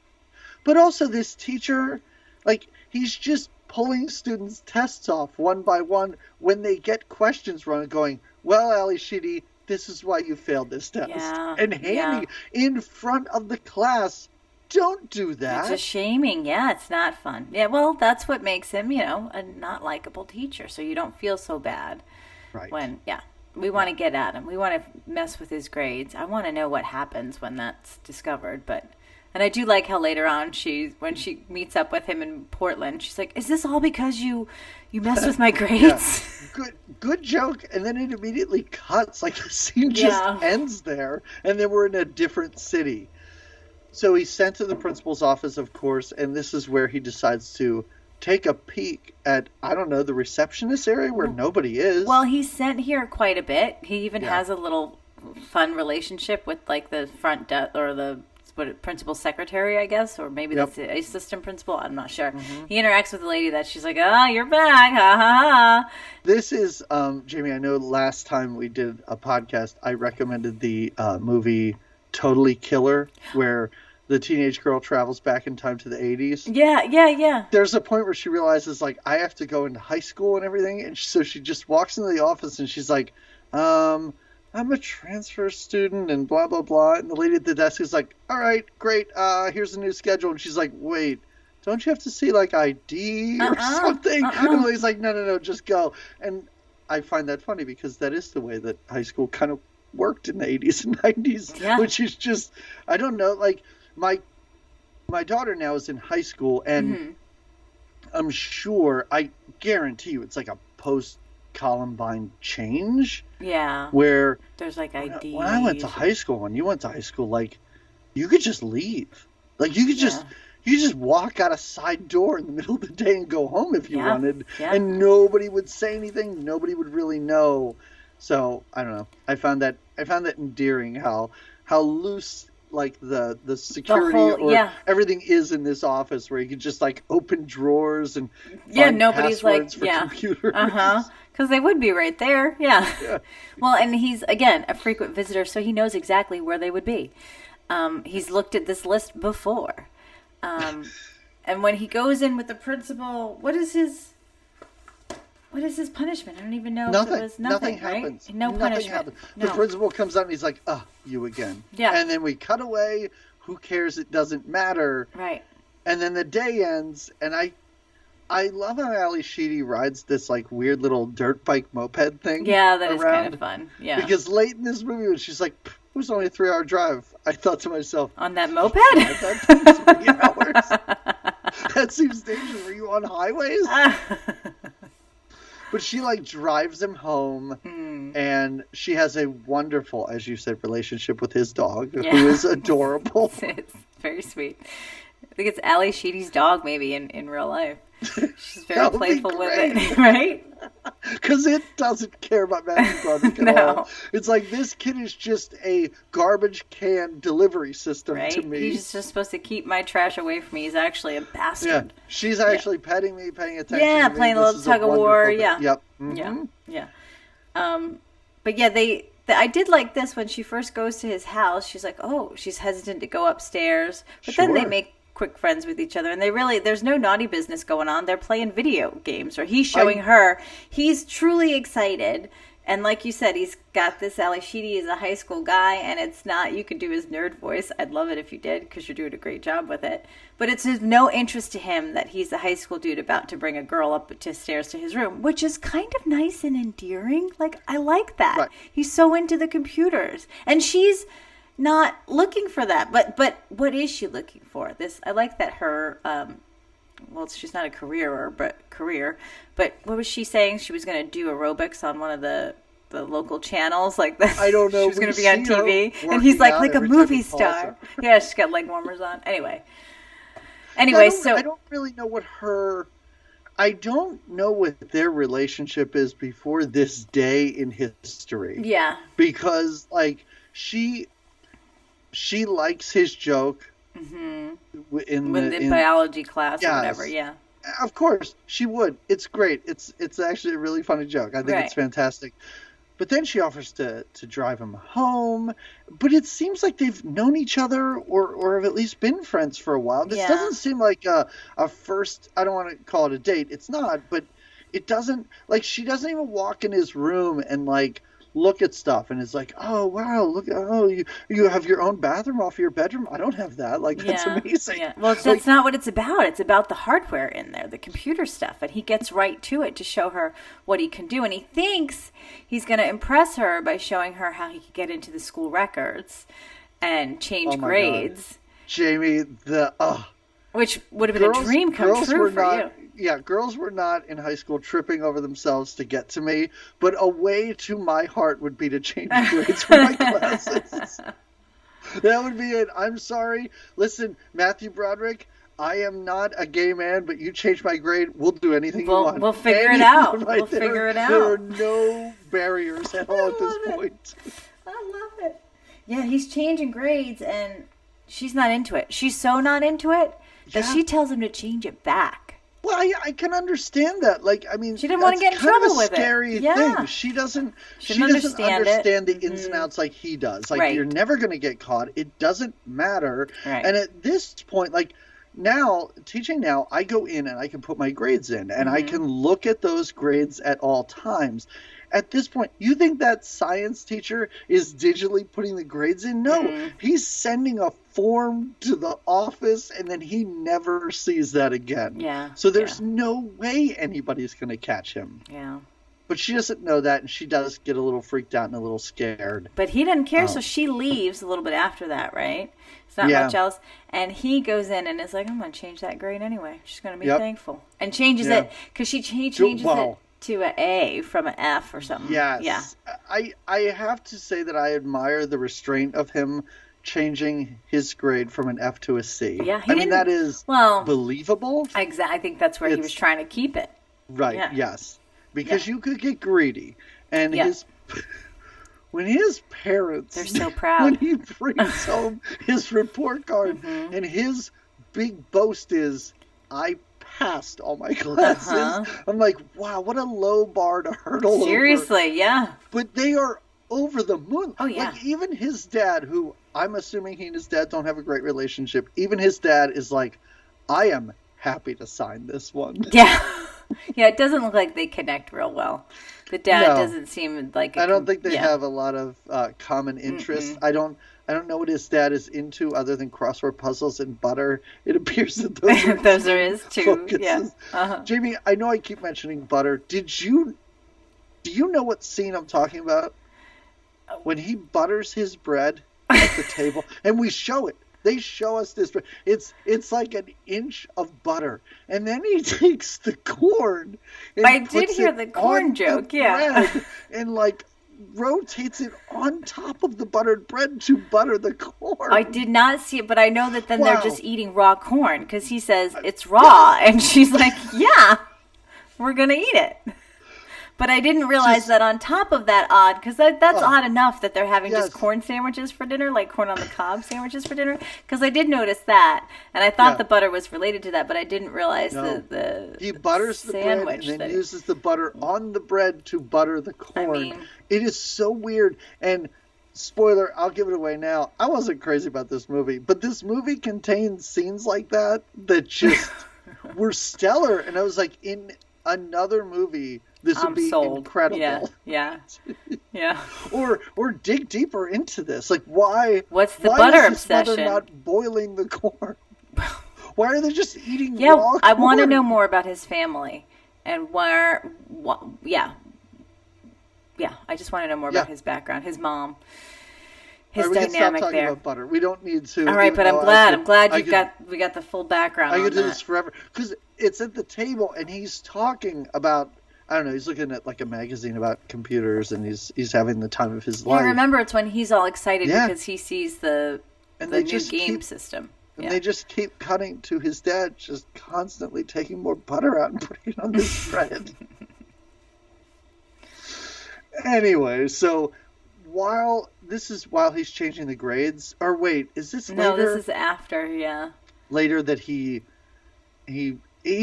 But also this teacher, like, he's just pulling students' tests off one by one when they get questions wrong and going, well, Ali Sheedy, this is why you failed this test. Yeah. And handing in front of the class. Don't do that. It's a shaming. Yeah, it's not fun. Yeah, well, that's what makes him, a not likable teacher. So you don't feel so bad. Right. We want to get at him. We want to mess with his grades. I want to know what happens when that's discovered. And I do like how later on when she meets up with him in Portland, she's like, "Is this all because you messed with my grades?" Good joke. And then it immediately cuts. Like the scene just ends there, and then we're in a different city. So he's sent to the principal's office, of course, and this is where he decides to take a peek at, I don't know, the receptionist area where nobody is. Well, he's sent here quite a bit. He even has a little fun relationship with, like, the front desk or the principal's secretary, I guess, or maybe that's the assistant principal. I'm not sure. He interacts with a lady that she's like, "Oh, you're back, ha ha ha." This is, Jamie, I know last time we did a podcast, I recommended the movie Totally Killer, where the teenage girl travels back in time to the 80s. Yeah. There's a point where she realizes, like, I have to go into high school and everything, and so she just walks into the office and she's like, I'm a transfer student and blah, blah, blah. And the lady at the desk is like, all right, great, here's a new schedule. And she's like, wait, don't you have to see, like, ID or something? And the lady's like, no, just go. And I find that funny because that is the way that high school kind of worked in the 80s and 90s, which is just, I don't know, like, my daughter now is in high school, and I'm sure, I guarantee you, it's like a post-Columbine change. Yeah. Where there's like ID. When I went to high school, when you went to high school, like, you could just leave. Like, you could just walk out a side door in the middle of the day and go home if you wanted, and nobody would say anything. Nobody would really know. So I don't know. I found that endearing how loose, like, the security everything is in this office, where you can just, like, open drawers and find nobody's passwords for computers. Because they would be right there. Yeah. Well, and he's again a frequent visitor, so he knows exactly where they would be. He's looked at this list before, and when he goes in with the principal, what is his punishment? I don't even know if it was nothing happens. Right? No punishment. Happens. No. The principal comes out and he's like, you again. Yeah. And then we cut away. Who cares? It doesn't matter. Right. And then the day ends, and I love how Ali Sheedy rides this, like, weird little dirt bike moped thing. Yeah, that is kind of fun. Yeah. Because late in this movie, when she's like, it was only a 3-hour drive, I thought to myself, on that moped? That takes 3 hours. That seems dangerous. Were you on highways? But she, like, drives him home, and she has a wonderful, as you said, relationship with his dog, who is adorable. It's very sweet. I think it's Ali Sheedy's dog, maybe, in real life. She's very playful with it, right? Because it doesn't care about Matthew Broderick at all. It's like, this kid is just a garbage can delivery system to me. He's just supposed to keep my trash away from me. He's actually a bastard. Yeah. She's actually petting me, paying attention to me. Playing a little tug of war. Yeah. Yep. Yeah. But yeah, I did like this when she first goes to his house. She's like, she's hesitant to go upstairs. But then they make quick friends with each other, and there's no naughty business going on. They're playing video games, or he's showing her. He's truly excited, and like you said, he's got this. Ali Sheedy is a high school guy, and it's not, you could do his nerd voice. I'd love it if you did, because you're doing a great job with it, but it's of no interest to him that he's a high school dude about to bring a girl up the stairs to his room, which is kind of nice and endearing. Like, I like that. He's so into the computers, and she's not looking for that, but what is she looking for? I like that her well, she's not a career. But what was she saying? She was going to do aerobics on one of the local channels, like that. I don't know. She was going to be on TV, and he's like a movie star. Yeah, she's got leg warmers on. Anyway, so I don't really know what I don't know what their relationship is before this day in history. Yeah, because like she likes his joke in the biology class or whatever. Yeah, of course she would. It's great. It's actually a really funny joke. I think it's fantastic. But then she offers to drive him home. But it seems like they've known each other or have at least been friends for a while. This doesn't seem like a first, I don't want to call it a date. It's not, but it doesn't, like, she doesn't even walk in his room and, like, look at stuff and it's like, oh, wow, look, you have your own bathroom off your bedroom? I don't have that. Like, that's amazing. Yeah. Well, that's not what it's about. It's about the hardware in there, the computer stuff. And he gets right to it to show her what he can do. And he thinks he's going to impress her by showing her how he could get into the school records and change grades. God. Jamie, which would have been a dream come true for you. Yeah, girls were not in high school tripping over themselves to get to me, but a way to my heart would be to change grades for my classes. That would be it. I'm sorry. Listen, Matthew Broderick, I am not a gay man, but you change my grade, we'll do anything you want. We'll figure it out. Figure it out. There are no barriers at all at this point. I love it. Yeah, he's changing grades, and she's not into it. She's so not into it that she tells him to change it back. Well, I can understand that. Like, I mean, she didn't want to get in trouble with it. Scary thing. She doesn't understand the ins and outs like he does. Like, you're never going to get caught. It doesn't matter. Right. And at this point, like, teaching now, I go in and I can put my grades in, and I can look at those grades at all times. At this point, you think that science teacher is digitally putting the grades in? No, he's sending a form to the office, and then he never sees that again. Yeah. So there's no way anybody's going to catch him. Yeah. But she doesn't know that, and she does get a little freaked out and a little scared. But he doesn't care, so she leaves a little bit after that, right? It's not much else. And he goes in and is like, I'm going to change that grade anyway. She's going to be thankful. And changes it, because he changes it to an A from an F or something. Yes. Yeah. I have to say that I admire the restraint of him changing his grade from an F to a C. Yeah, I mean, that is believable. I think that's where he was trying to keep it. Right, yes. Because you could get greedy. And when his parents... They're so proud. When he brings home his report card and his big boast is, I passed all my classes. I'm like, wow, what a low bar to hurdle Seriously, yeah. But they are over the moon. Oh, yeah. Like, even his dad, who I'm assuming he and his dad don't have a great relationship, even his dad is like, I am happy to sign this one. Yeah. Yeah, it doesn't look like they connect real well. The dad doesn't seem like... I don't think they have a lot of common interests. I don't know what his dad is into other than crossword puzzles and butter. It appears that those are his two focuses. Yeah. Jamie, I know I keep mentioning butter. Do you know what scene I'm talking about? When he butters his bread at the table, and we show it. They show us this. It's like an inch of butter, and then he takes the corn. And I did hear the corn joke, and like rotates it on top of the buttered bread to butter the corn. I did not see it, but I know that then they're just eating raw corn because he says it's raw, and she's like, "Yeah, we're gonna eat it." But I didn't realize that on top of that because that's odd enough that they're having just corn sandwiches for dinner, like corn on the cob sandwiches for dinner. Because I did notice that, and I thought the butter was related to that, but I didn't realize he butters the bread and then uses the butter on the bread to butter the corn. I mean, it is so weird. And spoiler, I'll give it away now. I wasn't crazy about this movie, but this movie contains scenes like that just were stellar. And I was like, in another movie, this would be incredible. Yeah. Or dig deeper into this. Like, why? What's the butter is this obsession? Mother not boiling the corn? Why are they just eating raw corn? I want to know more about his family and where. I just want to know more about his background, his mom. his we can stop dynamic talking there. about butter. We don't need to. All right, but I'm glad we got the full background. I on could do that. this forever because it's at the table and he's talking about. I don't know. He's looking at like a magazine about computers and he's having the time of his life. Yeah, remember it's when he's all excited because he sees the new game system. And they just keep cutting to his dad just constantly taking more butter out and putting it on this bread. Anyway, so while he's changing the grades, or wait, is this later? No, this is after, yeah. Later that he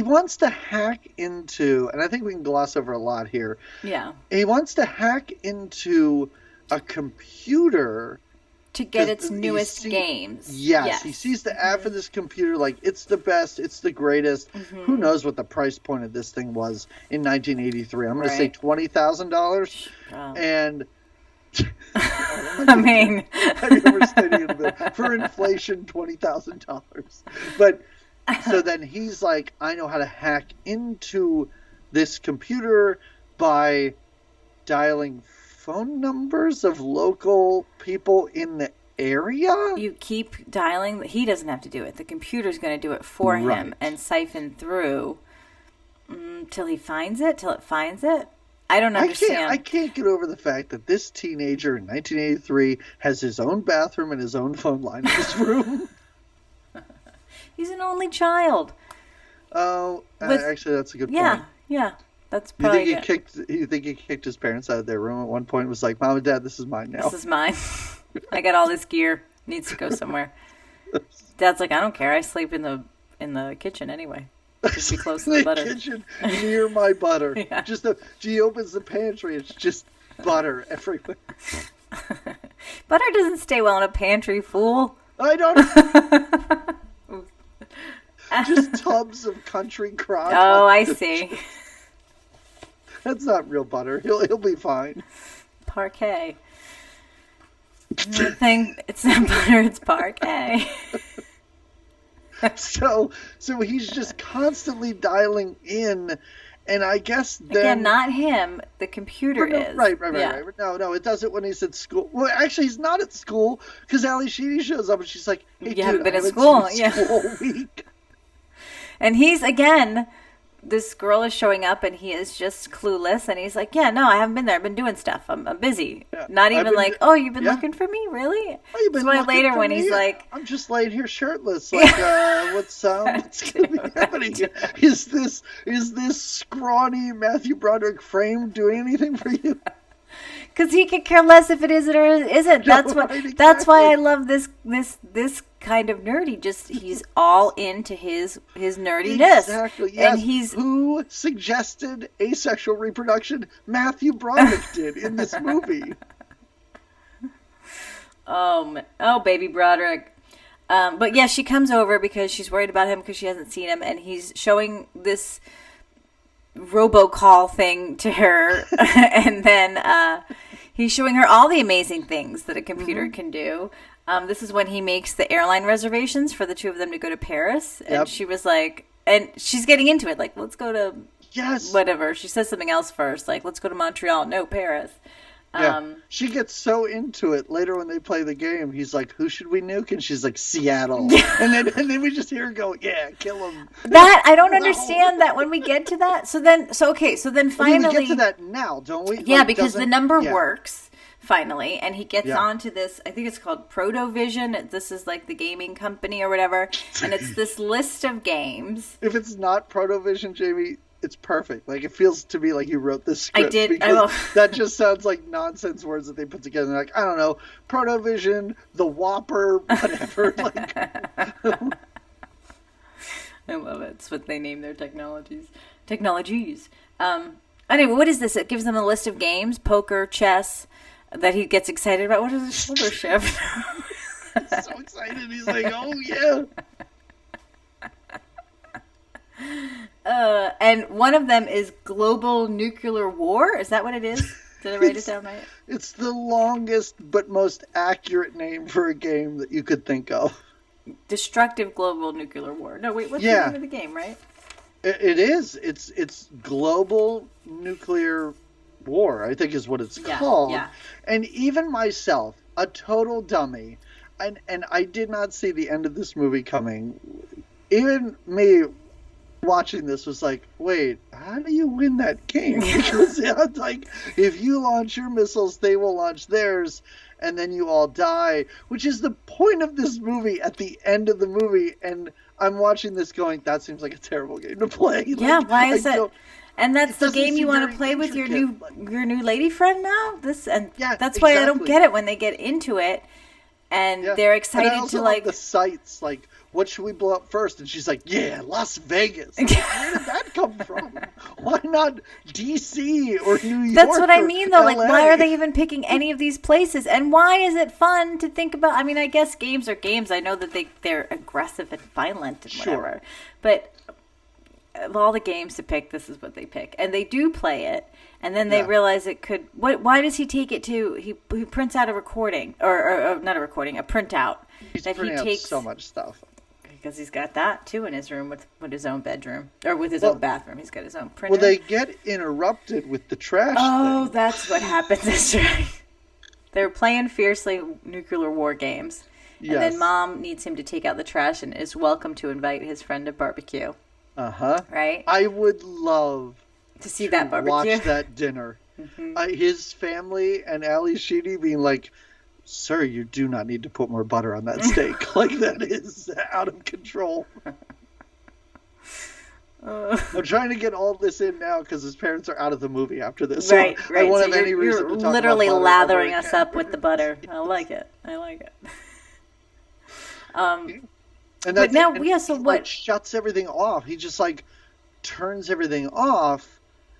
wants to hack into, and I think we can gloss over a lot here. Yeah. He wants to hack into a computer to get its newest games. Yes, he sees the ad for this computer like it's the best, it's the greatest. Who knows what the price point of this thing was in 1983? I'm going to say $20,000. Oh. And I mean, I'm overstating it a bit. For inflation, $20,000. But so then he's like, I know how to hack into this computer by dialing phone numbers of local people in the area. You keep dialing. He doesn't have to do it. The computer's going to do it for him and siphon through till it finds it. I don't understand. I can't get over the fact that this teenager in 1983 has his own bathroom and his own phone line in his room. He's an only child. Oh, actually, that's a good point. Yeah. That's probably You think he kicked his parents out of their room at one point and was like, Mom and Dad, this is mine now. This is mine. I got all this gear. Needs to go somewhere. Dad's like, I don't care. I sleep in the kitchen anyway. Just be close to the butter. Kitchen near my butter. Yeah. She opens the pantry. It's just butter everywhere. Butter doesn't stay well in a pantry, fool. I don't. Just tubs of country crock. Oh, I see. That's not real butter. He'll be fine. Parquet. It's not butter, it's parquet. So he's just constantly dialing in, and I guess then... Again, not him. The computer is. Right. No, it does it when he's at school. Well, actually, he's not at school, because Ali Sheedy shows up, and she's like, hey, you haven't been at school. School week. And he's, again... This girl is showing up and he is just clueless and he's like, yeah, no, I haven't been there. I've been doing stuff. I'm busy. Yeah. Not even like, oh, you've been looking for me? Really? Oh, you've been looking later when me? He's like, I'm just laying here shirtless. Like, what's going to be happening here? Is this scrawny Matthew Broderick frame doing anything for you? Because he could care less if it is or isn't. That's That's why I love this kind of nerdy. Just he's all into his nerdiness. Exactly. Yes. And who suggested asexual reproduction? Matthew Broderick did in this movie. Oh, baby Broderick. But yeah, she comes over because she's worried about him because she hasn't seen him, and he's showing this robocall thing to her, and then he's showing her all the amazing things that a computer can do. This is when he makes the airline reservations for the two of them to go to Paris, and she was like, and she's getting into it, like, let's go to whatever. She says something else first, like, let's go to Montreal, no Paris. She gets so into it later when they play the game. He's like, who should we nuke? And she's like, Seattle. and then we just hear her go, yeah, kill him. That I don't understand that when we get to that. So then finally we get to that now, don't we? Yeah, because the number works finally, and he gets onto this. I think it's called Protovision. This is like the gaming company or whatever, and it's this list of games. If it's not Protovision, Jamie, it's perfect. Like, it feels to me like you wrote this script. I did. Because that just sounds like nonsense words that they put together. They're like, I don't know, Protovision, the Whopper, whatever. Like, I love it. It's what they name their technologies. Anyway, what is this? It gives them a list of games, poker, chess, that he gets excited about. What is a shoulder shift? He's so excited. He's like, oh, yeah. And one of them is global nuclear war. Is that what it is? Did I write it down right? It's the longest but most accurate name for a game that you could think of. Destructive global nuclear war. No, wait, what's the name of the game, right? It is. It's global nuclear war, I think is what it's called. Yeah. And even myself, a total dummy. And I did not see the end of this movie coming. Even me watching this was like, wait, how do you win that game? Because it's like, if you launch your missiles, they will launch theirs, and then you all die, which is the point of this movie at the end of the movie. And I'm watching this going, that seems like a terrible game to play. Yeah, like, why is it? And that's the game you want to play with your new lady friend now? That's why I don't get it when they get into it. And they're excited and I also love the sites, like, what should we blow up first? And she's like, yeah, Las Vegas. Like, where did that come from? Why not DC or New York? That's what I mean, though. LA? Like, why are they even picking any of these places? And why is it fun to think about? I mean, I guess games are games. I know that they're aggressive and violent and whatever. But of all the games to pick, this is what they pick. And they do play it. And then they realize it could. Why does he take it to? He prints out a recording, or not a recording, a printout. He's printing out so much stuff because he's got that too in his room with his own bedroom or with his own bathroom. He's got his own printer. Well, they get interrupted with the trash. Oh, thing. That's what happens. That's right. They're playing fiercely nuclear war games, and then Mom needs him to take out the trash and is welcome to invite his friend to barbecue. Right. I would love to see that barbecue. Watch that dinner. Mm-hmm. His family and Ali Sheedy being like, sir, you do not need to put more butter on that steak. Like, that is out of control. I'm trying to get all this in now because his parents are out of the movie after this. Right. I won't have any reason to talk about literally butter lathering us up with the butter. I like it. And but now, so what? Like, shuts everything off. He just like turns everything off.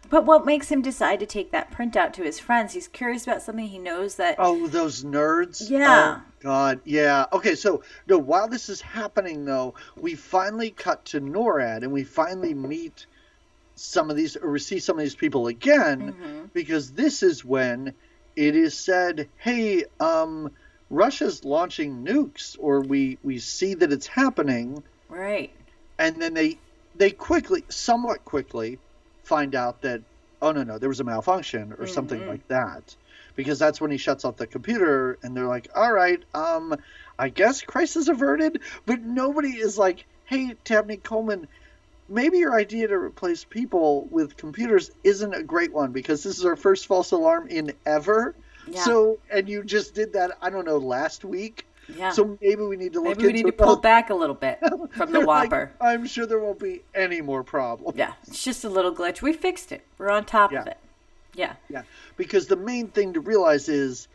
But what makes him decide to take that printout to his friends? He's curious about something. He knows that. Oh, those nerds. Yeah. Oh, God. Yeah. Okay. So no. While this is happening, though, we finally cut to NORAD, and we finally meet some of these, or we see some of these people again, because this is when it is said, "Hey, Russia's launching nukes," or we see that it's happening. Right. And then they somewhat quickly find out that, oh, no, there was a malfunction or something like that. Because that's when he shuts off the computer and they're like, all right, I guess crisis averted. But nobody is like, hey, Tabney Coleman, maybe your idea to replace people with computers isn't a great one because this is our first false alarm in ever. Yeah. So, and you just did that, I don't know, last week. Yeah. So maybe we need to look into it. Maybe we need to pull back a little bit from the Whopper. Like, I'm sure there won't be any more problems. Yeah, it's just a little glitch. We fixed it. We're on top of it. Yeah. Yeah, because the main thing to realize is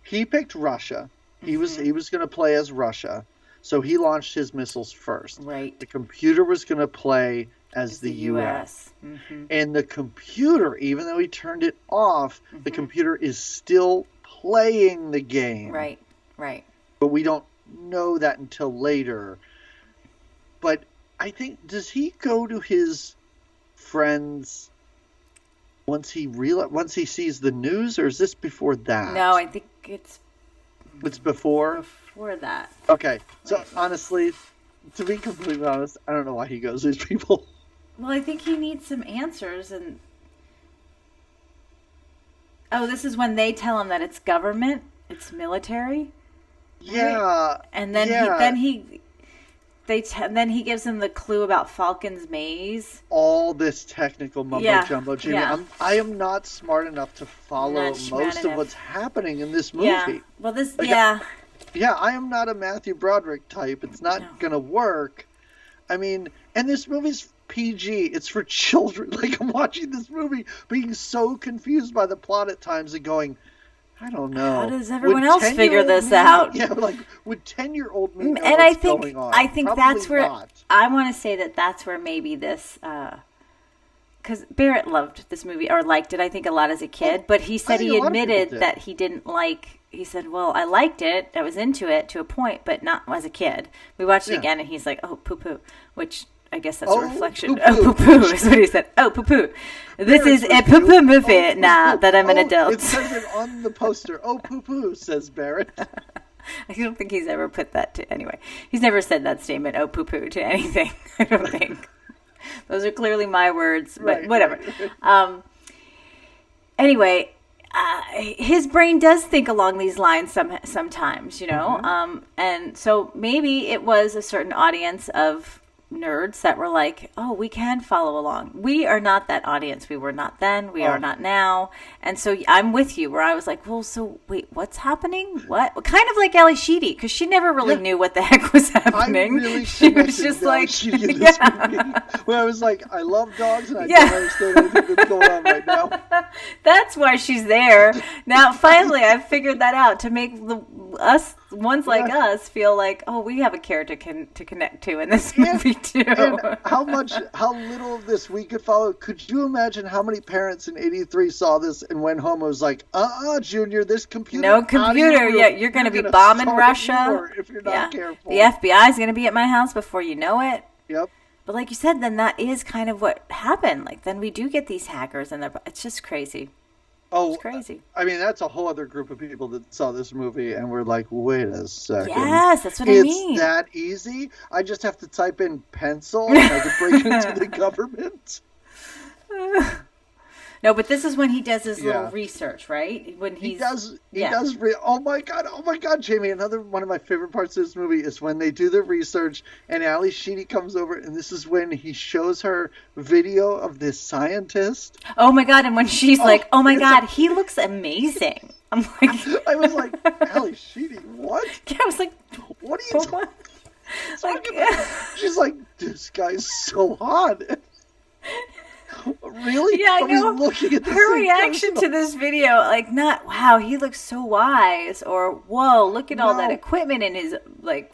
he picked Russia. He was going to play as Russia. So he launched his missiles first. Right. The computer was going to play as the U.S. And the computer, even though he turned it off, the computer is still playing the game. Right. But we don't know that until later. But I think, does he go to his friends once he sees the news, or is this before that? No, I think it's before? Before that. Okay. So honestly, to be completely honest, I don't know why he goes to these people. Well, I think he needs some answers, and this is when they tell him that it's government, it's military. Yeah. Right? And then he gives him the clue about Falcon's maze. All this technical mumbo jumbo, Jimmy. Yeah. I am not smart enough to follow most of what's happening in this movie. Yeah. Well, I am not a Matthew Broderick type. It's not going to work. I mean, and this movie's PG. It's for children. Like, I'm watching this movie being so confused by the plot at times and going, I don't know. How does everyone else figure this out? Yeah, like, would 10-year-old me know what's going on? I think Probably that's where not. I want to say that's where maybe this, because Barrett loved this movie or liked it, I think, a lot as a kid. But he said he admitted that he didn't like. He said, "Well, I liked it. I was into it to a point, but not as a kid." We watched it again, and he's like, "Oh, poo poo," which I guess that's a reflection. Poo-poo. Oh, poo-poo is what he said. Oh, poo-poo. This is a poo-poo movie now that I'm an adult. It says it on the poster. Oh, poo-poo, says Barrett. I don't think he's ever put that to... Anyway, he's never said that statement, oh, poo-poo, to anything. I don't think. Those are clearly my words, but whatever. Anyway, his brain does think along these lines sometimes, you know? And so maybe it was a certain audience of nerds that were like, oh, we can follow along. We are not that audience. We were not then. We are not now. And so I'm with you where I was like, well, so wait, what's happening? What? Kind of like Ali Sheedy, because she never really knew what the heck was happening. I really she was just like, in this movie, where I was like, I love dogs and I don't understand anything that's going on right now. That's why she's there. Now, finally, I've figured that out to make ones like us feel like, oh, we have a character to connect to in this movie too. And how little of this we could follow. Could you imagine how many parents in '83 saw this and went home and was like, Junior, this computer. No computer. You're going to be bombing Russia. If you're not careful. The FBI is going to be at my house before you know it. Yep. But like you said, then that is kind of what happened. Like then we do get these hackers and it's just crazy. Oh, it's crazy. I mean, that's a whole other group of people that saw this movie and were like, wait a second. Yes, that's what I mean. It's that easy? I just have to type in pencil and I can break into the government? No, but this is when he does his little research, right? When he does. Oh my god, Jamie! Another one of my favorite parts of this movie is when they do the research and Ali Sheedy comes over, and this is when he shows her video of this scientist. Oh my god! And when she's like, "Oh my god, he looks amazing," I'm like, I was like, Ali Sheedy, what? Yeah, I was like, what are you talking about? She's like, this guy's so hot. Really? Yeah, I know. Looking at her reaction to this video, like, not, wow, he looks so wise, or, whoa, look at all that equipment in his, like,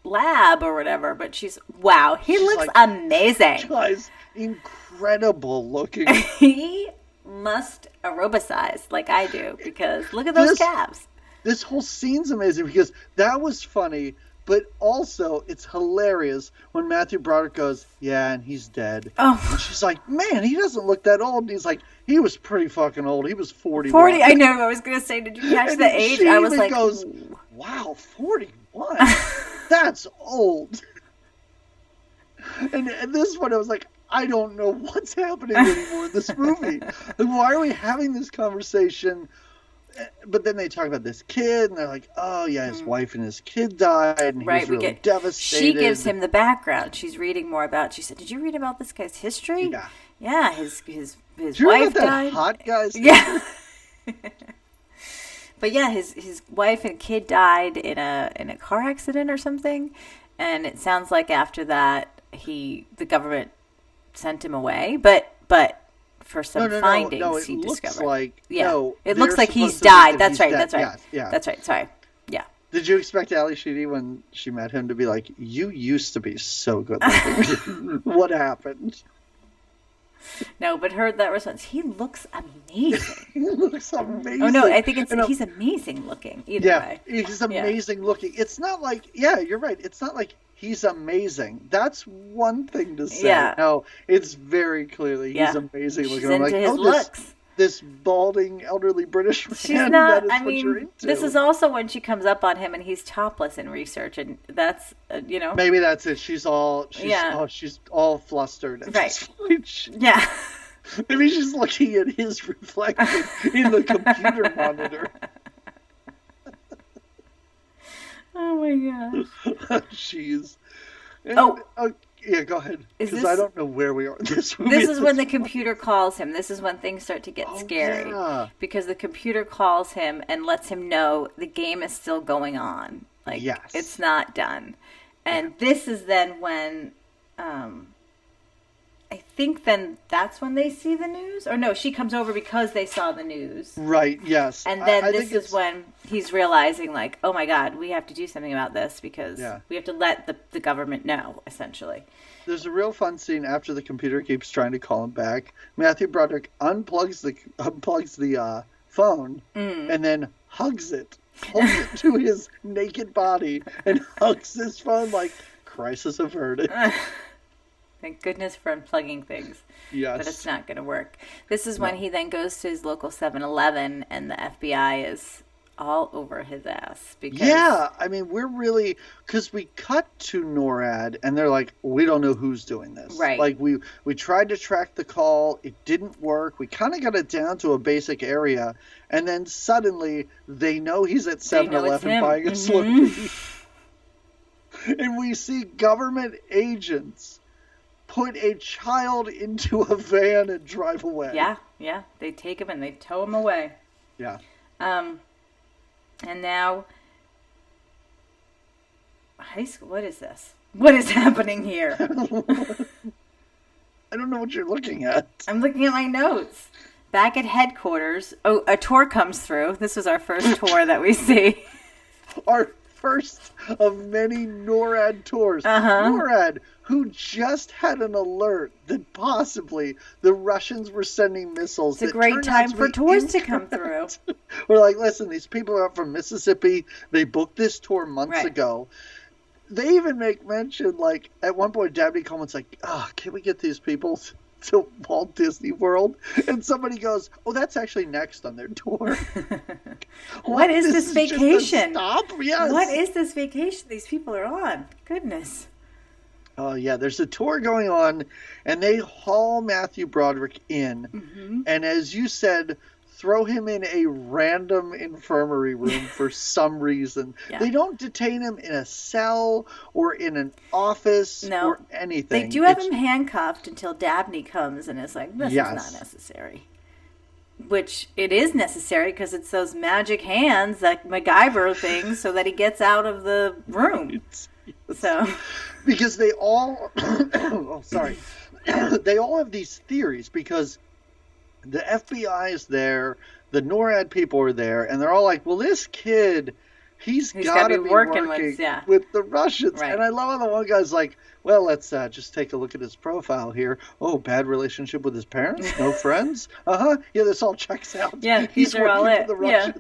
lab or whatever. But she's, wow, he looks like, amazing. Guys, incredible looking. He must aerobicize like I do, because look at those calves. This whole scene's amazing because that was funny. But also, it's hilarious when Matthew Broderick goes, yeah, and he's dead. Oh. And she's like, man, he doesn't look that old. And he's like, he was pretty fucking old. He was 41. 40, I know. I was going to say, did you catch the age? I was like, goes, wow, 41? That's old. And this one, I was like, I don't know what's happening anymore in this movie. Like, why are we having this conversation? But then they talk about this kid, and they're like, oh, yeah, his wife and his kid died, and he was really devastated. She gives him the background. She's reading more about, she said, did you read about this guy's history? Yeah. Yeah, his you wife that died. Hot guy's yeah. But yeah, his wife and kid died in a car accident or something, and it sounds like after that, the government sent him away, but for some findings he discovered. It looks like he's died. That's right. That's right. Yeah. That's right. Sorry. Yeah. Did you expect Ali Sheedy when she met him to be like, you used to be so good looking. What happened? No, but heard that response. He looks amazing. He looks amazing. Oh no, I think he's amazing looking. Either way. He's amazing looking. It's not like you're right. It's not like he's amazing. That's one thing to say. Yeah. No, it's very clearly he's amazing looking. She's into his looks. This balding elderly British man. She's not. I mean, this is also when she comes up on him and he's topless in research, and that's maybe that's it. She's all flustered. Right. Yeah. Maybe she's looking at his reflection in the computer monitor. Oh my gosh. Jeez. Yeah, go ahead. Because I don't know where we are in this movie. This is when the computer calls him. This is when things start to get scary. Yeah. Because the computer calls him and lets him know the game is still going on. Like, it's not done. And this is then when, I think then that's when they see the news. Or no, she comes over because they saw the news. Right, yes. And then this is when he's realizing, like, oh my God, we have to do something about this because we have to let the government know, essentially. There's a real fun scene after the computer keeps trying to call him back. Matthew Broderick unplugs the phone and then hugs it. Holds it to his naked body and hugs his phone like, crisis averted. Thank goodness for unplugging things. Yes. But it's not going to work. This is when he then goes to his local 7-Eleven and the FBI is all over his ass. Because Yeah, I mean, we're really, because we cut to NORAD and they're like, we don't know who's doing this. Right. Like, we tried to track the call. It didn't work. We kind of got it down to a basic area. And then suddenly they know he's at 7-Eleven buying a Slurpee. And we see government agents put a child into a van and drive away. Yeah. They take him and they tow him away. Yeah. And now, high school, what is this? What is happening here? I don't know what you're looking at. I'm looking at my notes. Back at headquarters, a tour comes through. This was our first tour that we see. Our first of many NORAD tours. NORAD, who just had an alert that possibly the Russians were sending missiles. It's a great time for tours to come through. We're like, listen, these people are from Mississippi. They booked this tour months ago. They even make mention, like, at one point, Dabney Coleman's like, can we get these people to Walt Disney World? And somebody goes, that's actually next on their tour. What is this vacation? Stop? Yes. What is this vacation these people are on? Goodness. Oh, yeah, there's a tour going on, and they haul Matthew Broderick in. And as you said, throw him in a random infirmary room for some reason. Yeah. They don't detain him in a cell or in an office or anything. They do have him handcuffed until Dabney comes and is like, this is not necessary. Which it is necessary because it's those magic hands, that MacGyver thing, so that he gets out of the room. So, because they all, they all have these theories because the FBI is there, the NORAD people are there, and they're all like, well, this kid, he's got to be working with the Russians. Right. And I love how the one guy's like, well, let's just take a look at his profile here. Oh, bad relationship with his parents? No friends? Yeah, this all checks out. Yeah, these are all it. Yeah.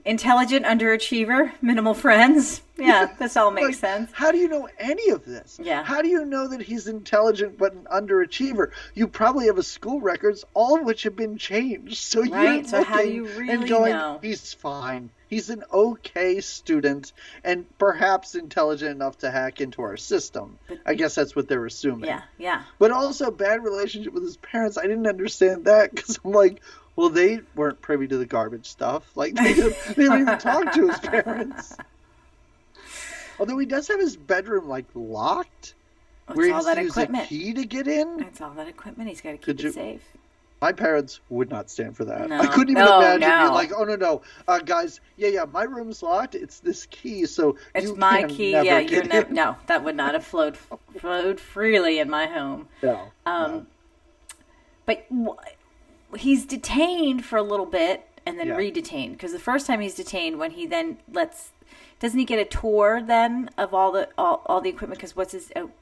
Intelligent underachiever, minimal friends. Yeah, this all makes sense. How do you know any of this? Yeah. How do you know that he's intelligent but an underachiever? You probably have his school records, all of which have been changed. So you're so how do you really know? He's fine. He's an okay student and perhaps intelligent enough to hack into our system. I guess that's what they're assuming. Yeah. But also bad relationship with his parents. I didn't understand that because I'm like, well, they weren't privy to the garbage stuff. Like, they didn't even talk to his parents. Although he does have his bedroom, like, locked. Where he has to use a key to get in. It's all that equipment. He's got to keep it safe. My parents would not stand for that. No, I couldn't even imagine being like, oh, no. Guys, my room's locked. It's this key, so it's my key. No, that would not have flowed freely in my home. No. But he's detained for a little bit and then re-detained. Because the first time he's detained, when he then doesn't he get a tour then of all the equipment? Because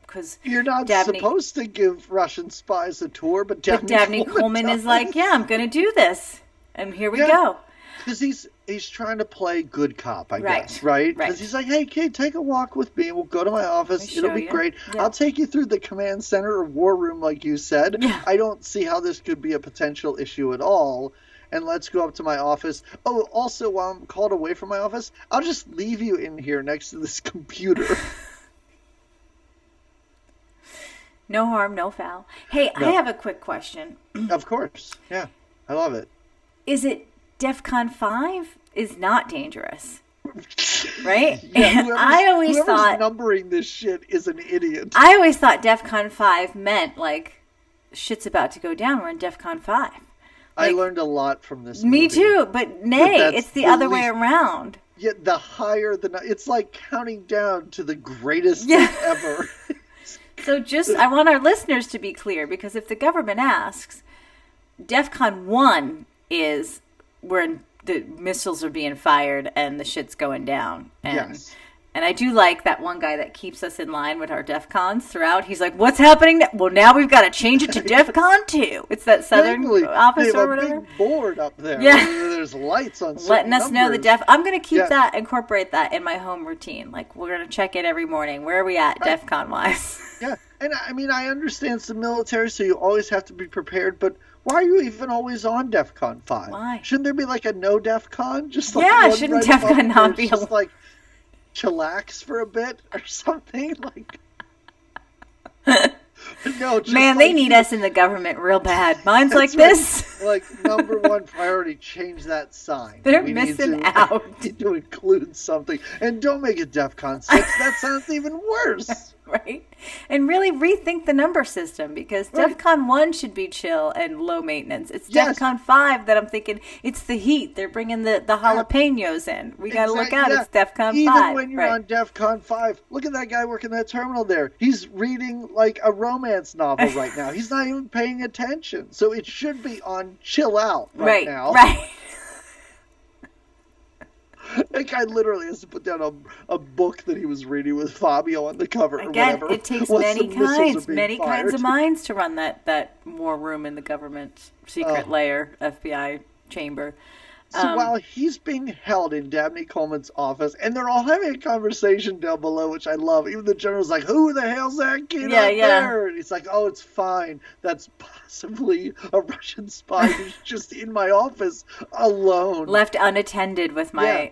because you're not supposed to give Russian spies a tour, but Dabney Coleman is like, I'm going to do this, and here we go. Because he's trying to play good cop, I guess, right? Because he's like, hey, kid, take a walk with me. We'll go to my office. It'll be great. Yeah. I'll take you through the command center or war room, like you said. Yeah. I don't see how this could be a potential issue at all. And let's go up to my office. Oh, also, while I'm called away from my office, I'll just leave you in here next to this computer. No harm, no foul. Hey, I have a quick question. Of course. Yeah, I love it. Is it DEFCON 5 is not dangerous? Right? Yeah, I always thought numbering this shit is an idiot. I always thought DEFCON 5 meant, like, shit's about to go down. We're in DEFCON 5. I learned a lot from this movie. Me too, but it's the other way around. Yeah, the higher it's like counting down to the greatest thing ever. So I want our listeners to be clear, because if the government asks, DEFCON 1 is where the missiles are being fired and the shit's going down. And I do like that one guy that keeps us in line with our DEFCONs throughout. He's like, what's happening? Well, now we've got to change it to DEFCON 2. It's that Southern office or whatever. They have a big board up there. Yeah. There's lights on letting us know the I'm going to keep incorporate that in my home routine. Like, we're going to check it every morning. Where are we at DEFCON-wise? Yeah. And I mean, I understand it's the military, so you always have to be prepared. But Why are you even always on DEF CON 5? Why? Shouldn't there be like a no DEF CON? Just like yeah, one shouldn't right DEF CON not be just like chillax for a bit or something? Like, no, just man, they need us in the government real bad. Mine's like this. Like, number one priority, change that sign. They're missing out. Need to include something. And don't make it DEF CON 6. That sounds even worse. Right? And really rethink the number system, because Right. DEF CON 1 should be chill and low maintenance. It's Yes. DEF CON 5 that I'm thinking, it's the heat. They're bringing the jalapenos in. We got to look out. Yeah. It's DEF CON 5. Even when you're right. on DEF CON 5, look at that guy working that terminal there. He's reading like a romance novel right now. He's not even paying attention. So it should be on chill out right now. Right. That guy literally has to put down a book that he was reading with Fabio on the cover or Again, whatever. it takes once many the missiles are being kinds fired. of minds to run that war room in the government secret layer FBI chamber. So while he's being held in Dabney Coleman's office, and they're all having a conversation down below, which I love. Even the general's like, "Who the hell's that kid up there?" And he's like, "Oh, it's fine. That's possibly a Russian spy who's just in my office alone, left unattended with my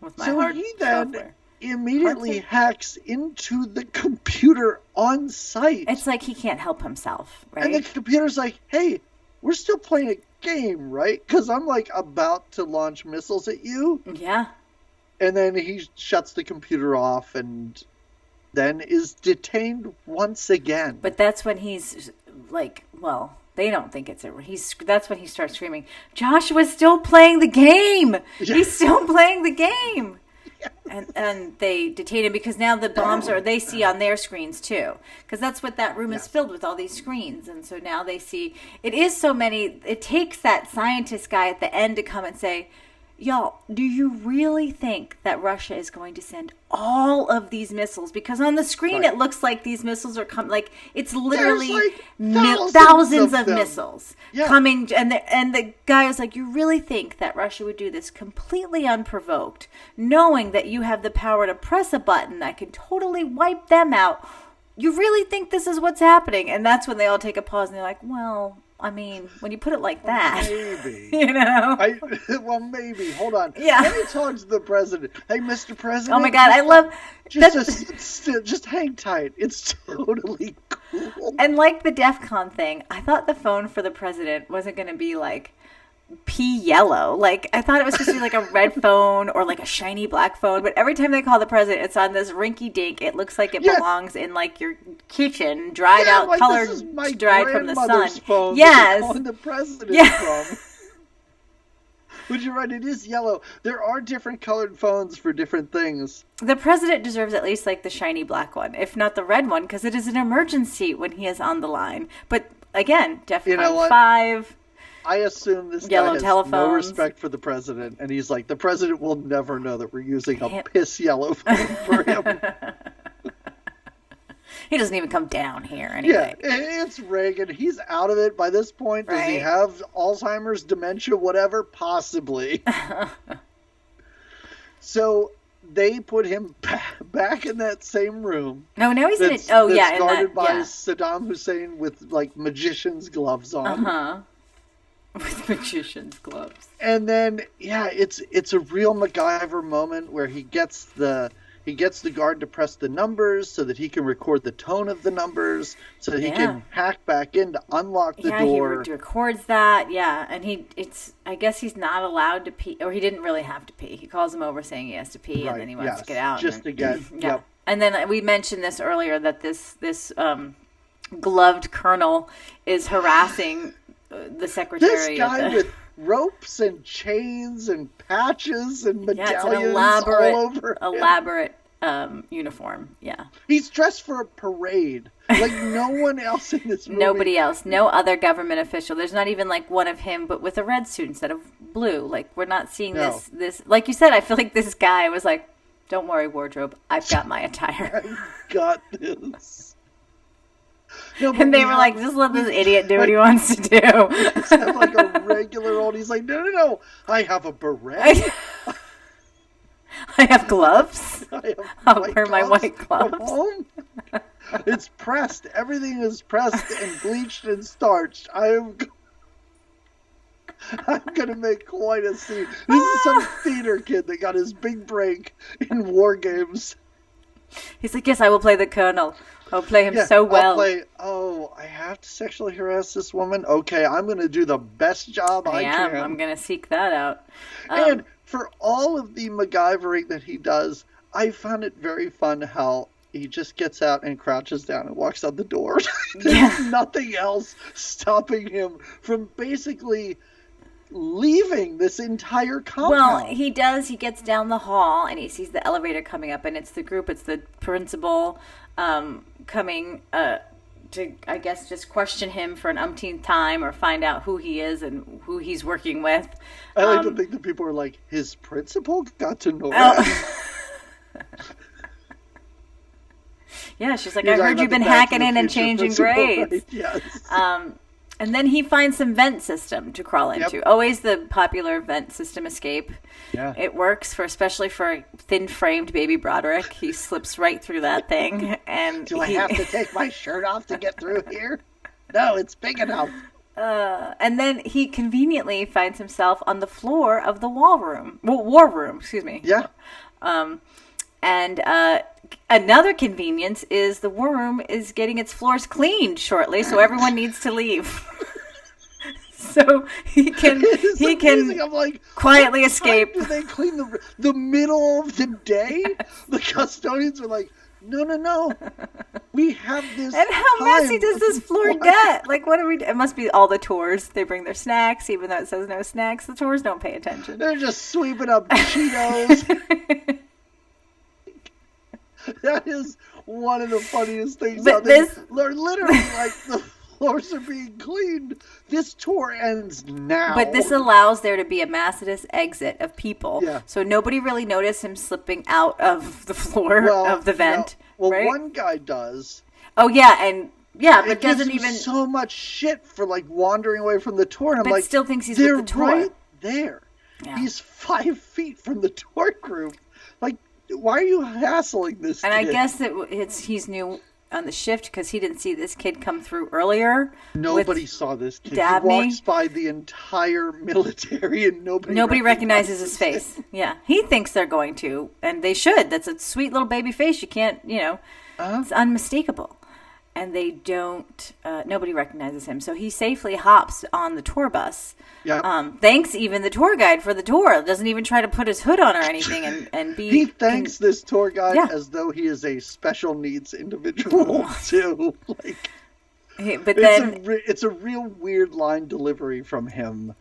with my so hard he then software. immediately hacks into the computer on site. It's like he can't help himself, right? And the computer's like, "Hey, we're still playing a game, right? Because I'm like about to launch missiles at you." Yeah. And then he shuts the computer off and then is detained once again. But that's when he's like, well, they don't think it's that's when he starts screaming, "Joshua's still playing the game. Yeah. He's still playing the game." And they detain him because now the bombs they see on their screens too, because that's what that room is filled with, all these screens. And so now they see it is so many. It takes that scientist guy at the end to come and say, "Y'all, do you really think that Russia is going to send all of these missiles?" Because on the screen it looks like these missiles are coming, like it's literally like thousands of them. missiles Yeah. coming. And the guy is like, "You really think that Russia would do this completely unprovoked, knowing that you have the power to press a button that can totally wipe them out? You really think this is what's happening?" And that's when they all take a pause and they're like, "Well, I mean, when you put it like that, maybe." you know? Well, maybe. Hold on. Yeah. Let me talk to the president. "Hey, Mr. President." Oh my God, I love just hang tight. It's totally cool. And like the DEF CON thing, I thought the phone for the president wasn't going to be like pea yellow. Like, I thought it was supposed to be like a red phone or like a shiny black phone. But every time they call the president, it's on this rinky dink. It looks like it belongs in like your kitchen, dried out, like, colored, this is my dried from the sun. grandmother's phone Yes. that they're calling the president from. But you're right, it is yellow. There are different colored phones for different things. The president deserves at least like the shiny black one, if not the red one, because it is an emergency when he is on the line. But again, DEF CON 5. I assume this Yellow guy has telephones. no respect for the president, and he's like, the president will never know that we're using a piss yellow phone for him. He doesn't even come down here anyway. Yeah, it's Reagan. He's out of it by this point. Does he Right. have Alzheimer's, dementia, whatever? Possibly. So they put him back in that same room. No, now he's that's, in it. Oh, that's yeah. in guarded that, by yeah. Saddam Hussein with like magician's gloves on. Uh-huh. With magician's gloves. And then, it's a real MacGyver moment where he gets the guard to press the numbers so that he can record the tone of the numbers so that he can hack back in to unlock the door. He records that, and I guess he's not allowed to pee, or he didn't really have to pee. He calls him over saying he has to pee, and then he wants to get out. Just to get, Yep. And then we mentioned this earlier, that this gloved colonel is harassing the secretary. This guy with ropes and chains and patches and medallions it's an all over him. elaborate uniform. Yeah. He's dressed for a parade. Like no one else in this movie. Nobody else. No other government official. There's not even like one of him, but with a red suit instead of blue. Like we're not seeing this. Like you said, I feel like this guy was like, "Don't worry, wardrobe. I've got my attire. I've got this." No, and they were like, "Just let this idiot do what he wants to do." He's like a regular old. He's like, no. I have a beret. I have gloves. I'll wear my white gloves. From home. It's pressed. Everything is pressed and bleached and starched. I'm going to make quite a scene. This is some theater kid that got his big break in War Games. He's like, yes, I will play the Colonel. I'll play him so well. I have to sexually harass this woman? Okay, I'm going to do the best job I can. I'm going to seek that out. And for all of the MacGyvering that he does, I found it very fun how he just gets out and crouches down and walks out the door. There's nothing else stopping him from basically leaving this entire compound. Well, he does. He gets down the hall and he sees the elevator coming up, and it's the group. It's the principal coming to, I guess, just question him for an umpteenth time or find out who he is and who he's working with. I like to think that people are like, his principal got to know Yeah, she's like, I heard you've been hacking in and changing grades. Right? Yes. And then he finds some vent system to crawl into. Yep. Always the popular vent system escape. Yeah. It works especially for thin-framed baby Broderick. He slips right through that thing. And Do I have to take my shirt off to get through here? No, it's big enough. And then he conveniently finds himself on the floor of the war room, excuse me. Yeah. And another convenience is the war room is getting its floors cleaned shortly, so everyone needs to leave. So he can I'm like, quietly escape. Do they clean the middle of the day? The custodians are like, no. We have this. And how messy does this floor get? Like, what are we? It must be all the tours. They bring their snacks, even though it says no snacks. The tours don't pay attention. They're just sweeping up Cheetos. That is one of the funniest things. But they're literally like the floors are being cleaned. This tour ends now. But this allows there to be a mass exit of people. Yeah. So nobody really noticed him slipping out of the floor of the vent. Right? One guy does. Oh, yeah. But doesn't even. So much shit for like wandering away from the tour. And I'm like, still thinks he's with the tour. Right there. Yeah. He's 5 feet from the tour group. Like, why are you hassling this and kid? I guess he's new on the shift because he didn't see this kid come through earlier. Nobody saw this kid. Dabney. He walks by the entire military and nobody recognizes his face. Yeah. He thinks they're going to, and they should. That's a sweet little baby face. You can't, it's unmistakable. And they don't, nobody recognizes him. So he safely hops on the tour bus. Yeah. Thanks even the tour guide for the tour. Doesn't even try to put his hood on or anything and be. He thanks this tour guide as though he is a special needs individual too. Like, it's a real weird line delivery from him.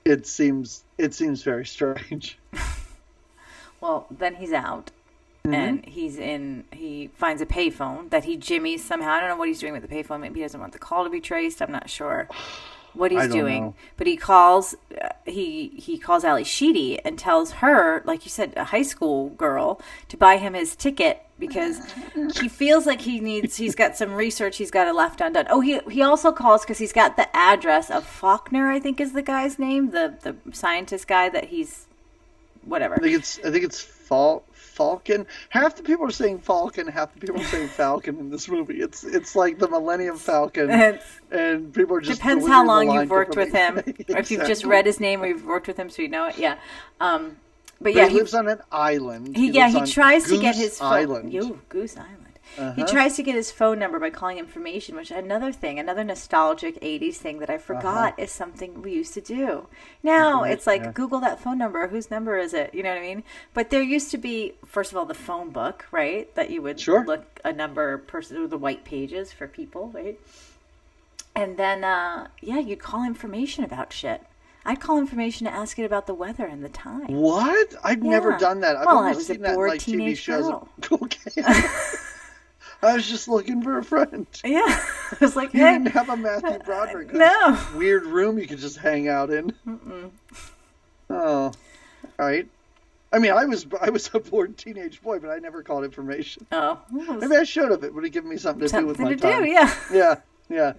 It seems very strange. Well, then he's out. And he finds a payphone that he jimmies somehow. I don't know what he's doing with the payphone. Maybe he doesn't want the call to be traced. I'm not sure what he's doing. Know. But he calls he calls Ali Sheedy and tells her, like you said, a high school girl, to buy him his ticket because he feels like he's got some research he's got left undone. Oh, he also calls because he's got the address of Faulkner, I think is the guy's name, the scientist guy that he's whatever. I think it's Falcon. Half the people are saying Falcon, half the people are saying Falcon in this movie. It's like the Millennium Falcon, and people are just depends how long you've worked with him, Exactly. or if you've just read his name or you've worked with him, so you know it. Yeah, but he lives on an island. He tries to get his phone. Goose Island. He tries to get his phone number by calling information, which another nostalgic 80s thing that I forgot is something we used to do. Now it's like, Google that phone number. Whose number is it? You know what I mean? But there used to be, first of all, the phone book, right? That you would look a number person, the white pages for people, right? And then, you'd call information about shit. I'd call information to ask it about the weather and the time. What? I've never done that. I've only seen that in like TV shows. Okay. I was just looking for a friend. Yeah. I was like, you didn't have a Matthew Broderick. No. Weird room you could just hang out in. Mm-mm. Oh, all right. I mean, I was a bored teenage boy, but I never called information. Oh. Maybe I should have. It would have given me something to do with my time. Something to do, yeah. Yeah.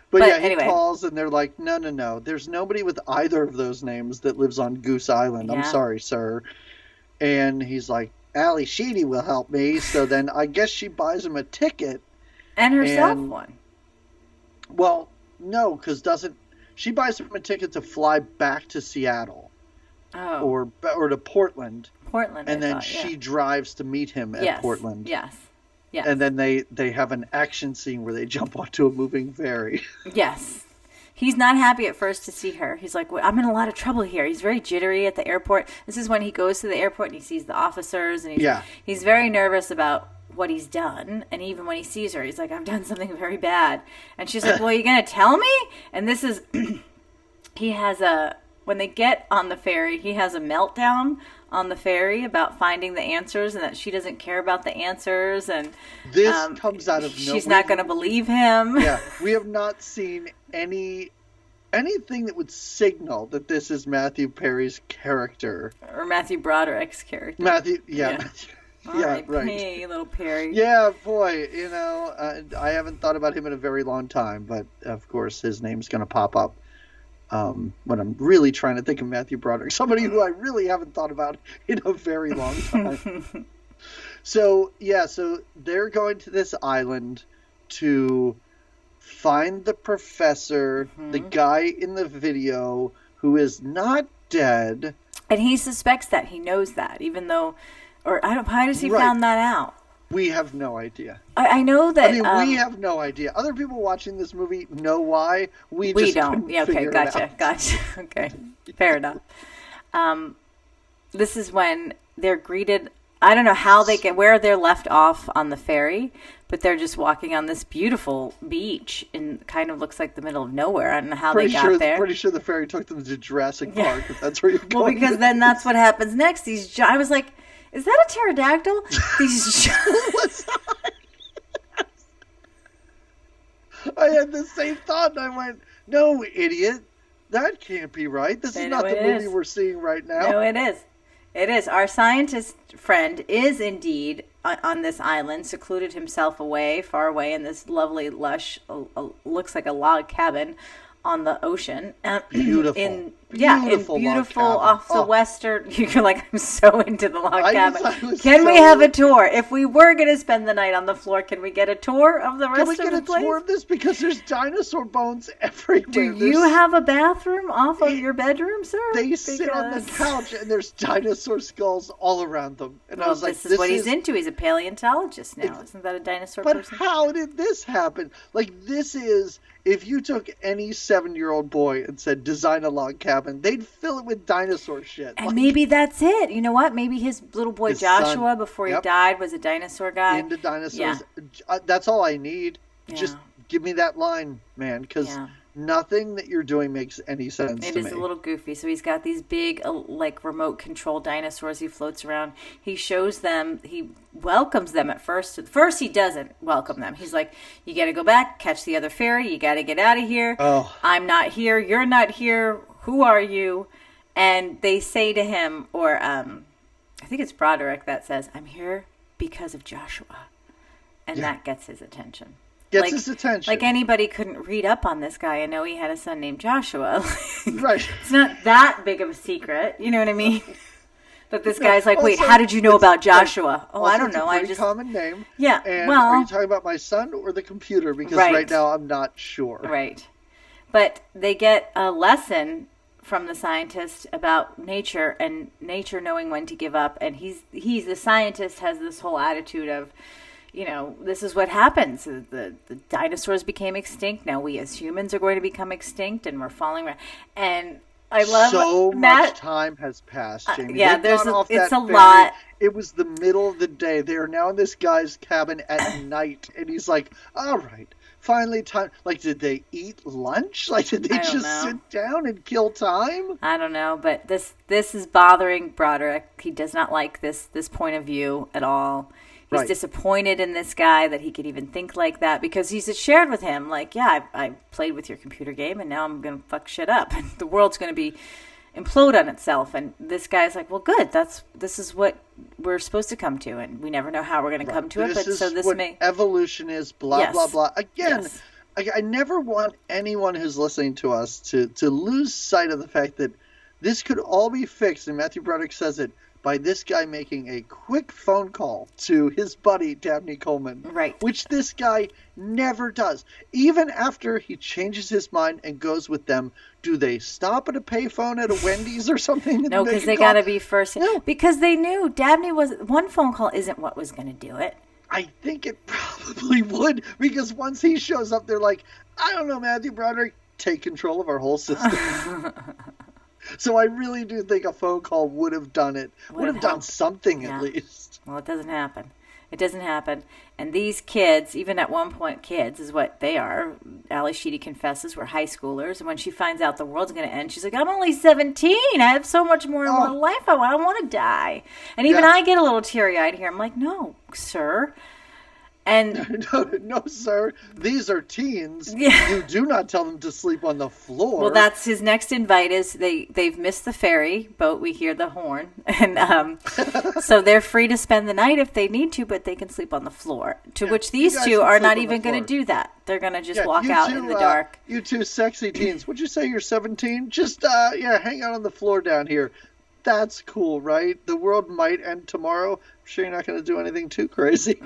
But he anyway. calls and they're like, no. There's nobody with either of those names that lives on Goose Island. I'm sorry, sir. And he's like, Ali Sheedy will help me. So then I guess she buys him a ticket. And herself one. Well, no, because She buys him a ticket to fly back to Seattle. Oh. Or to Portland. Portland. And then she drives to meet him at Portland. Yes. Yes. And then they have an action scene where they jump onto a moving ferry. Yes. He's not happy at first to see her. He's like, well, I'm in a lot of trouble here. He's very jittery at the airport. This is when he goes to the airport and he sees the officers. And he's very nervous about what he's done. And even when he sees her, he's like, I've done something very bad. And she's like, well, are you going to tell me? And this is, when they get on the ferry, he has a meltdown on the ferry about finding the answers and that she doesn't care about the answers. And this comes out of nowhere. She's not going to believe him. Yeah, we have not seen anything that would signal that this is Matthew Perry's character. Or Matthew Broderick's character. Matthew. Right. Hey, little Perry. Yeah, boy, I haven't thought about him in a very long time, but of course his name's going to pop up when I'm really trying to think of Matthew Broderick, somebody who I really haven't thought about in a very long time. So they're going to this island to find the professor, the guy in the video who is not dead. And he suspects that. He knows that, even though... Or how does he found that out? We have no idea. I know that... we have no idea. Other people watching this movie know why. We just don't. Yeah, okay, gotcha. Okay, fair enough. This is when they're greeted... I don't know how where they're left off on the ferry, but they're just walking on this beautiful beach and kind of looks like the middle of nowhere. I don't know how they got there. Pretty sure the ferry took them to Jurassic Park, if that's where you're going. Well, because then that's what happens next. I was like... Is that a pterodactyl? I had the same thought, and I went, no, idiot. That can't be right. This is not the movie we're seeing right now. No, it is. It is. Our scientist friend is indeed on this island, secluded himself far away in this lovely, lush, looks like a log cabin on the ocean. Beautiful. Beautiful off the western. You're like, I'm so into the log cabin. Can we have a tour? If we were going to spend the night on the floor, can we get a tour of the rest of the place? Can we get a tour of this? Because there's dinosaur bones everywhere. Do you have a bathroom off of your bedroom, sir? They sit on the couch and there's dinosaur skulls all around them. And I was like, this is what he's into. He's a paleontologist now. Isn't that a dinosaur person? But how did this happen? Like, this is... If you took any 7-year-old boy and said, design a log cabin, they'd fill it with dinosaur shit. And maybe that's it. You know what? Maybe his little boy Joshua, before he died, was a dinosaur guy. Into dinosaurs. Yeah. That's all I need. Yeah. Just give me that line, man, because nothing that you're doing makes any sense to me. It is a little goofy. So he's got these big, remote control dinosaurs he floats around. He shows them, he welcomes them at first. First, he doesn't welcome them. He's like, you got to go back, catch the other ferry. You got to get out of here. Oh. I'm not here. You're not here. Who are you? And they say to him, or I think it's Broderick that says, I'm here because of Joshua. And that gets his attention. Gets his attention. Like anybody couldn't read up on this guy and know he had a son named Joshua. Right. It's not that big of a secret. You know what I mean? But this guy's like, wait, how did you know about Joshua? I don't know. It's a pretty common name. Yeah. And are you talking about my son or the computer? Because right now I'm not sure. Right. But they get a lesson from the scientist about nature and nature knowing when to give up. And he's the scientist has this whole attitude of, this is what happens. The dinosaurs became extinct. Now we as humans are going to become extinct, and we're falling around. And I love so much time has passed, Jamie. It's a lot. It was the middle of the day. They are now in this guy's cabin at night, and he's like, "All right, finally time." Like, did they eat lunch? Like, did they just sit down and kill time? I don't know, but this is bothering Broderick. He does not like this point of view at all. He's disappointed in this guy that he could even think like that, because he's shared with him, like, I played with your computer game and now I'm going to fuck shit up. And the world's going to implode on itself. And this guy's like, well, good. This is what we're supposed to come to. And we never know how we're going to come to it. This is what evolution is, blah, blah, blah. Again, I never want anyone who's listening to us to lose sight of the fact that this could all be fixed. And Matthew Broderick says it by this guy making a quick phone call to his buddy, Dabney Coleman. Right. Which this guy never does. Even after he changes his mind and goes with them, do they stop at a payphone at a Wendy's or something? No, because they got to be first. No. Because they knew Dabney was... One phone call isn't what was going to do it. I think it probably would, because once he shows up, they're like, I don't know, Matthew Broderick, take control of our whole system. So I really do think a phone call would have done it. Would have done something at least. Well, it doesn't happen. It doesn't happen. And these kids, even at one point, kids is what they are. Ali Sheedy confesses we're high schoolers. And when she finds out the world's going to end, she's like, I'm only 17. I have so much more in my life. I don't want to die. And even I get a little teary-eyed here. I'm like, no, sir. And no, sir. These are teens. Yeah. You do not tell them to sleep on the floor. Well, that's his next invite. Is they've missed the ferry boat. We hear the horn, and so they're free to spend the night if they need to, but they can sleep on the floor. To which these two are not even going to do that. They're going to just walk out in the dark. You two sexy teens. Would you say you're 17? Just hang out on the floor down here. That's cool, right? The world might end tomorrow. I'm sure you're not going to do anything too crazy.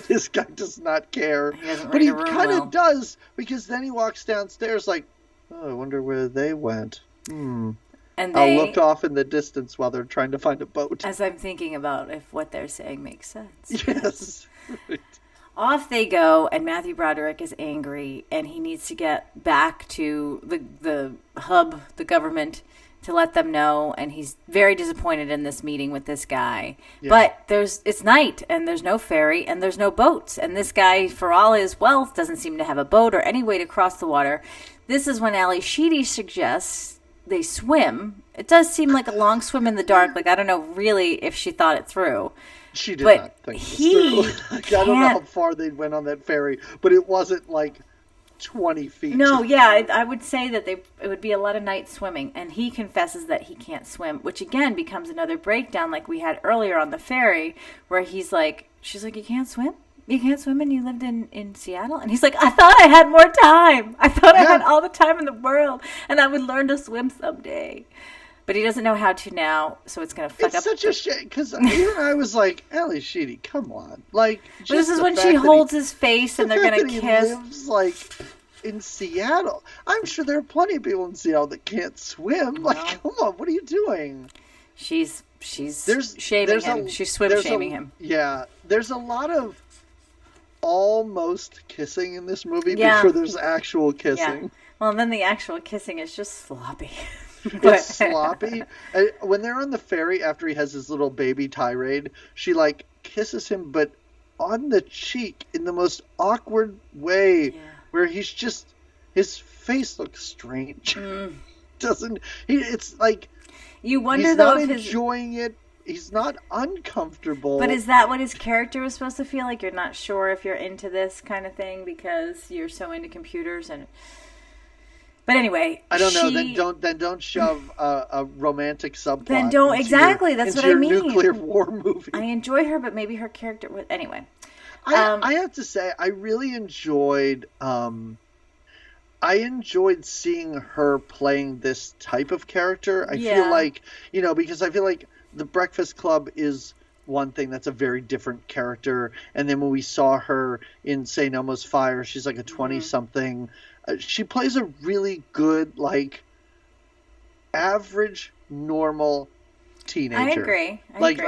This guy does not care. But he kind of does, because then he walks downstairs like, oh, I wonder where they went. And I'll look off in the distance while they're trying to find a boat. As I'm thinking about if what they're saying makes sense. Yes. Right. Off they go, and Matthew Broderick is angry, and he needs to get back to the hub, the government, to let them know, and he's very disappointed in this meeting with this guy. Yeah. But it's night, and there's no ferry, and there's no boats, and this guy, for all his wealth, doesn't seem to have a boat or any way to cross the water. This is when Ali Sheedy suggests they swim. It does seem like a long swim in the dark. Like, I don't know really if she thought it through. She did not think it through. I don't know how far they went on that ferry, but it wasn't like 20 feet. No, yeah, I would say that it would be a lot of night swimming, and he confesses that he can't swim, which again becomes another breakdown like we had earlier on the ferry, where she's like, you can't swim? You can't swim and you lived in Seattle? And he's like, I thought I had more time. I thought I had all the time in the world, and I would learn to swim someday. But he doesn't know how to now, so it's going to fuck up. It's such a shame, because even I was like, Ali Sheedy, come on. Like, just this is when she holds his face and they're going to kiss. He lives, like, in Seattle. I'm sure there are plenty of people in Seattle that can't swim. Like, come on, what are you doing? She's shaming him. She's swim-shaming him. Yeah, there's a lot of almost kissing in this movie before there's actual kissing. Yeah. Well, and then the actual kissing is just sloppy. It's sloppy. When they're on the ferry after he has his little baby tirade, she like kisses him, but on the cheek in the most awkward way, where he's just, his face looks strange. It's like, you wonder he's though not if enjoying it. He's not uncomfortable. But is that what his character was supposed to feel like? You're not sure if you're into this kind of thing because you're so into computers and. But anyway, I don't know. Then don't shove a romantic subplot. Then don't exactly. That's what I mean. Nuclear war movie. I enjoy her, but maybe her character was anyway. I have to say, I really enjoyed. I enjoyed seeing her playing this type of character. I feel like because I feel like The Breakfast Club is one thing that's a very different character, and then when we saw her in St. Elmo's Fire, she's like a 20-something. She plays a really good, like, average, normal teenager. I agree. Like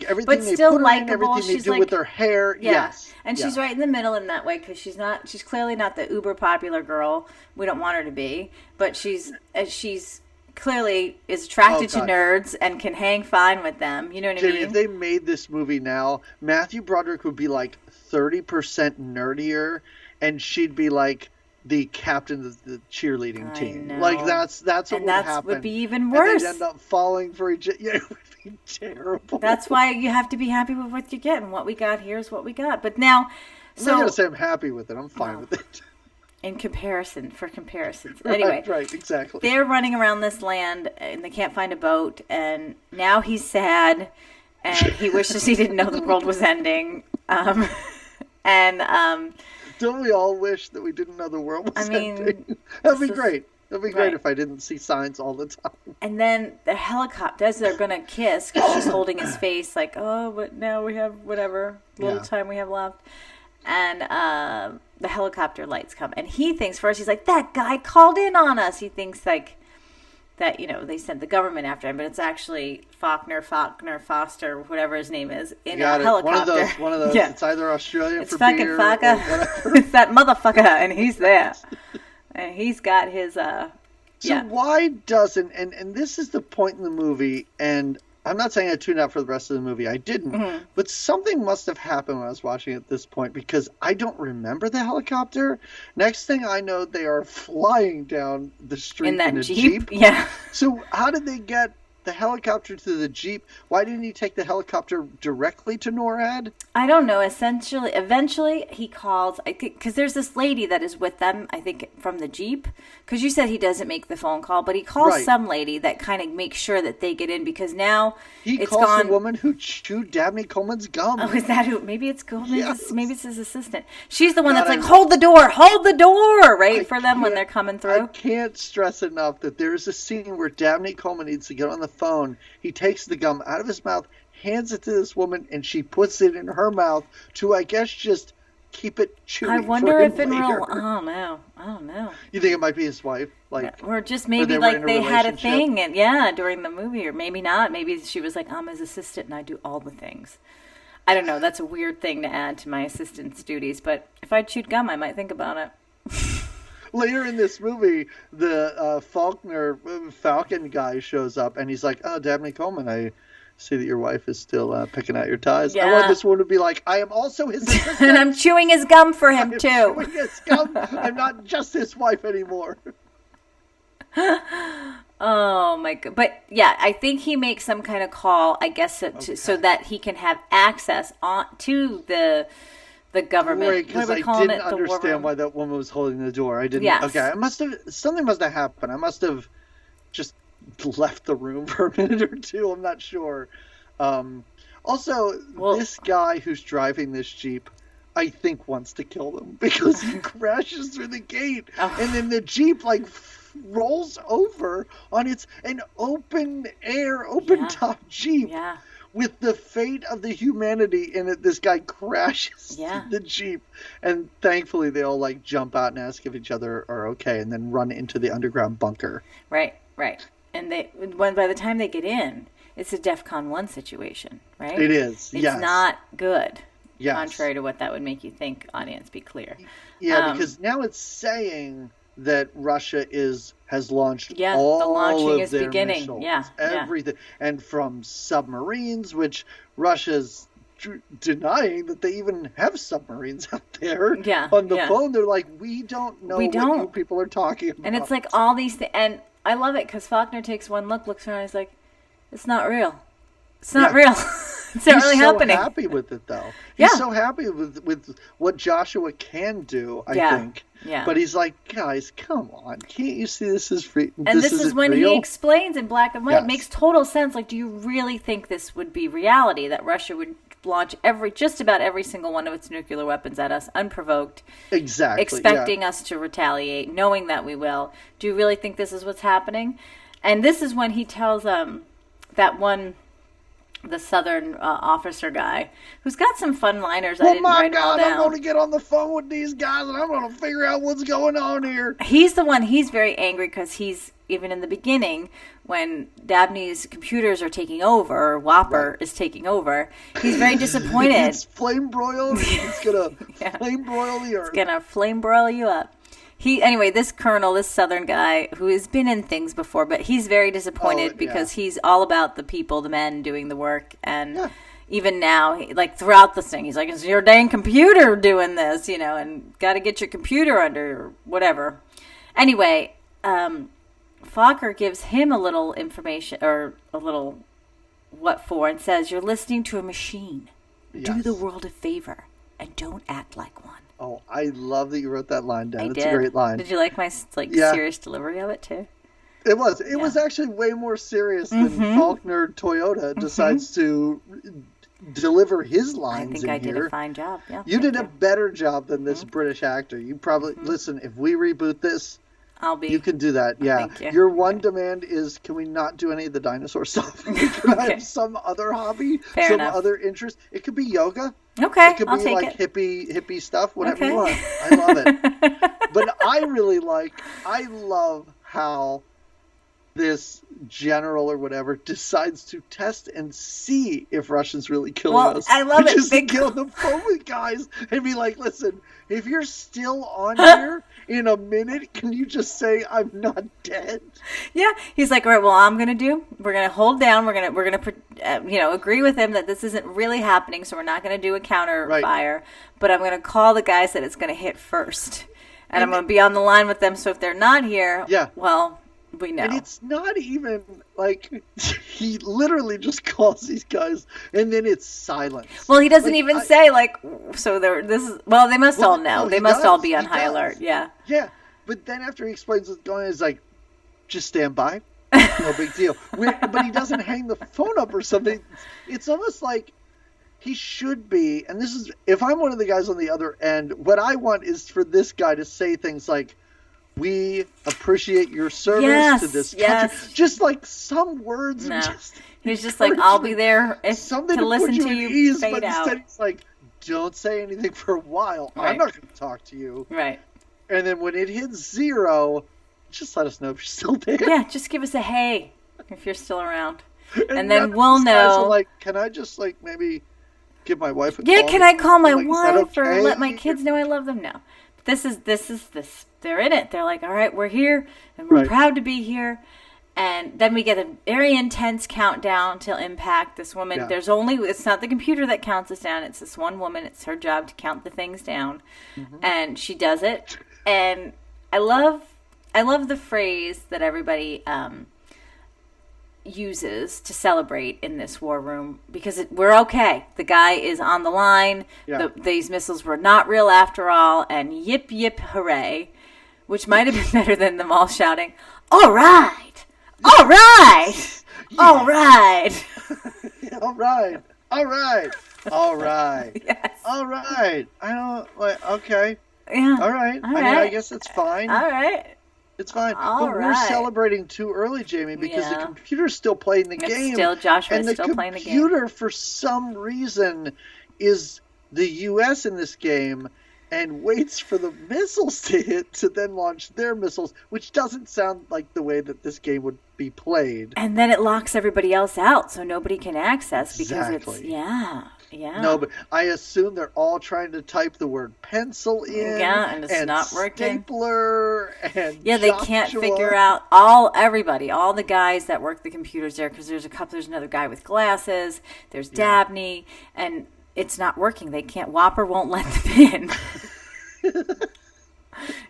everything but they still put her in, everything they do with her hair. Yeah. Yes. And she's right in the middle in that way, because she's clearly not the uber popular girl. We don't want her to be. But she's clearly is attracted to nerds and can hang fine with them. You know what I mean? If they made this movie now, Matthew Broderick would be like 30% nerdier, and she'd be like the captain of the cheerleading team. Know. Like that's what would happen. And that would be even worse. And they'd end up falling for each other. Yeah, it would be terrible. That's why you have to be happy with what you get, and what we got here is what we got. But now, I'm not going to say I'm happy with it. I'm fine with it. In comparison, for comparisons. Anyway, right, exactly. They're running around this land, and they can't find a boat, and now he's sad, and he wishes he didn't know the world was ending. Don't we all wish that we didn't know the world was ending? That'd be great. It'd be great if I didn't see signs all the time. And then the helicopter, as they're going to kiss, because she's holding his face like, oh, but now we have whatever little time we have left. And the helicopter lights come. And he thinks first, he's like, that guy called in on us. He thinks like that, they sent the government after him. But it's actually Faulkner, Foster, whatever his name is, in a helicopter. One of those. Yeah. It's either Australian it's for beer or whatever. It's that motherfucker, and he's there. And he's got his, So why doesn't, and this is the point in the movie, and I'm not saying I tuned out for the rest of the movie. I didn't. But something must have happened when I was watching at this point, because I don't remember the helicopter. Next thing I know, they are flying down the street in a Jeep. Yeah. So how did they get the helicopter to the Jeep? Why didn't he take the helicopter directly to NORAD? I don't know. Eventually he calls, I think, because there's this lady that is with them, I think, from the Jeep. Because you said he doesn't make the phone call, but he calls some lady that kind of makes sure that they get in, because now he calls the woman who chewed Dabney Coleman's gum. Oh, is that who? Maybe it's Coleman. Yes. Maybe it's his assistant. She's the one that's like, hold the door, right, for them when they're coming through. I can't stress enough that there is a scene where Dabney Coleman needs to get on the phone. He takes the gum out of his mouth, hands it to this woman, and she puts it in her mouth to, I guess, just keep it chewy. I wonder if in real, I don't know. You think it might be his wife? Or just maybe like they had a thing, and during the movie, or maybe not. Maybe she was like, I'm his assistant and I do all the things. I don't know. That's a weird thing to add to my assistant's duties, but if I chewed gum, I might think about it. Later in this movie, the Falcon guy shows up, and he's like, oh, Dabney Coleman, I see that your wife is still picking out your ties. Yeah. I want this one to be like, I am also his assistant. And I'm chewing his gum for him, too. Chewing his gum. I'm not just his wife anymore. Oh, my God. But, yeah, I think he makes some kind of call, I guess, so that he can have access to the government. Right, because I didn't understand why that woman was holding the door. I didn't. Yes. Okay, something must have happened. I must have just left the room for a minute or two. I'm not sure. This guy who's driving this Jeep, I think wants to kill them, because he crashes through the gate, and then the Jeep rolls over on an open top Jeep. Yeah. With the fate of the humanity in it, this guy crashes the Jeep. And thankfully they all jump out and ask if each other are okay, and then run into the underground bunker. Right. And by the time they get in, it's a DEFCON 1 situation, right? It is, It's not good. Yes. Contrary to what that would make you think, audience, be clear. Yeah, because now it's saying that Russia has launched all the launching of their beginning. Missiles, everything, and from submarines, which Russia's denying that they even have submarines out there. Yeah, on the phone, they're like, we don't know what you people are talking about. And it's like all these things, and I love it because Faulkner takes one look, looks around, and he's like, it's not real. It's not real. It's not really happening. He's so happy with it, though. He's so happy with what Joshua can do, I think. Yeah. But he's like, guys, come on. Can't you see this is free? And this is when he explains in black and white. It makes total sense. Like, do you really think this would be reality, that Russia would launch just about every single one of its nuclear weapons at us unprovoked? Exactly. Expecting us to retaliate, knowing that we will. Do you really think this is what's happening? And this is when he tells that one, the Southern officer guy, who's got some fun liners. I didn't write all down. I'm going to get on the phone with these guys, and I'm going to figure out what's going on here. He's the one. He's very angry because he's, even in the beginning, when Dabney's computers are taking over, or Whopper is taking over, he's very disappointed. He's flame broiled. He's going to flame broil the earth. He's going to flame broil you up. Anyway, this colonel, this Southern guy, who has been in things before, but he's very disappointed because he's all about the people, the men doing the work. And even now, throughout this thing, he's like, it's your dang computer doing this, and got to get your computer under whatever. Anyway, Fokker gives him a little information, or a little what for, and says, you're listening to a machine. Yes. Do the world a favor and don't act like one. Oh, I love that you wrote that line down. It's a great line. Did you like my serious delivery of it too? It was. It was actually way more serious than Faulkner Toyota decides to deliver his lines in here. I think I did a fine job. Yeah. You did a better job than this British actor. You probably listen. If we reboot this, I'll be. You can do that, yeah. Thank you. Your one demand is, can we not do any of the dinosaur stuff? Can I have some other hobby? Fair enough. Other interest? It could be yoga. Okay, it could I'll be take like it. hippie stuff, whatever Okay. you want. I love it. But I love how this general or whatever decides to test and see if Russians really killing us. I love it. Just to get on the phone with guys and be like, listen, if you're still on here in a minute, can you just say I'm not dead? Yeah, he's like, all right, well, we're going to hold down. We're going to agree with him that this isn't really happening, so we're not going to do a counter fire, but I'm going to call the guys that it's going to hit first. And I'm going to be on the line with them, so if they're not here, well, we know. And it's not even like he literally just calls these guys, and then it's silence. Well, he doesn't even say so. They must all know. They must all be on high alert. Yeah. Yeah, but then after he explains what's going on, he's like, "Just stand by, no big deal." But he doesn't hang the phone up or something. It's almost like he should be. And this is, if I'm one of the guys on the other end, what I want is for this guy to say things like, "We appreciate your service to this country." Just like some words. No. He's just like, I'll be there something to listen to you fade but out. Instead he's like, don't say anything for a while. Right. I'm not going to talk to you. Right. And then when it hits 0, just let us know if you're still there. Yeah, just give us a hey if you're still around. And then we'll know. Like, can I just maybe give my wife a call? Yeah, can I call my like, wife okay? or let my kids know I love them? No. This is this. They're in it. They're like, all right, we're here, and we're proud to be here. And then we get a very intense countdown till impact. This woman, it's not the computer that counts us down. It's this one woman. It's her job to count the things down. Mm-hmm. And she does it. And I love the phrase that everybody uses to celebrate in this war room, because we're okay. The guy is on the line. Yeah. These missiles were not real after all. And yip, yip, hooray, which might have been better than them all shouting, all right. All right. Yeah. All right. All right. All right. All right. Yes. All right. I don't okay. Yeah. All right. All right. I mean, I guess it's fine. All right. It's fine. All but right. We're celebrating too early, Jamie, because the computer's still playing the game. Joshua is still playing the game. And the computer, for some reason, is the U.S. in this game, and waits for the missiles to hit to then launch their missiles, which doesn't sound like the way that this game would be played. And then it locks everybody else out, so nobody can access because exactly. Yeah. No, but I assume they're all trying to type the word pencil in. Yeah, and it's not working. Stapler and they can't figure out all the guys that work the computers there, because there's another guy with glasses. There's Dabney, and it's not working. They can't. Whopper won't let them in.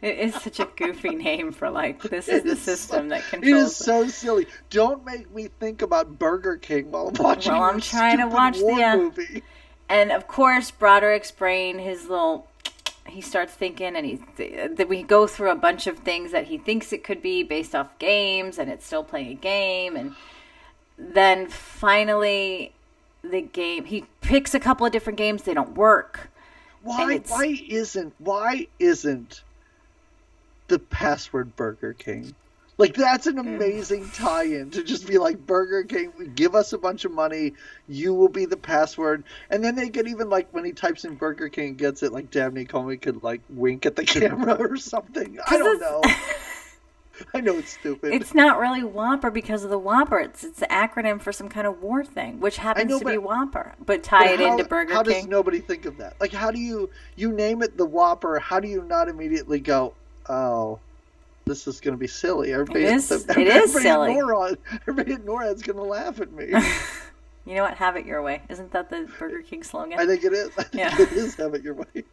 It is such a goofy name for this is the system that controls. It is so silly. Don't make me think about Burger King while I'm watching. Well, I'm trying to watch the movie. And of course, Broderick's brain, he starts thinking, and we go through a bunch of things that he thinks it could be based off games, and it's still playing a game, and then finally he picks a couple of different games. They don't work. Why isn't the password Burger King? That's an amazing tie-in, to just be like, Burger King, give us a bunch of money, you will be the password. And then they get even when he types in Burger King and gets it, Dabney Comey could wink at the camera or something. I don't know. I know it's stupid. It's not really Whopper because of the Whopper. It's an acronym for some kind of war thing, which happens to be Whopper. But it into Burger King. How does nobody think of that? How do you name it the Whopper? How do you not immediately go, oh, this is going to be silly? It is silly. Everybody at NORAD's going to laugh at me. You know what? Have it your way. Isn't that the Burger King slogan? I think it is. Yeah. It is have it your way.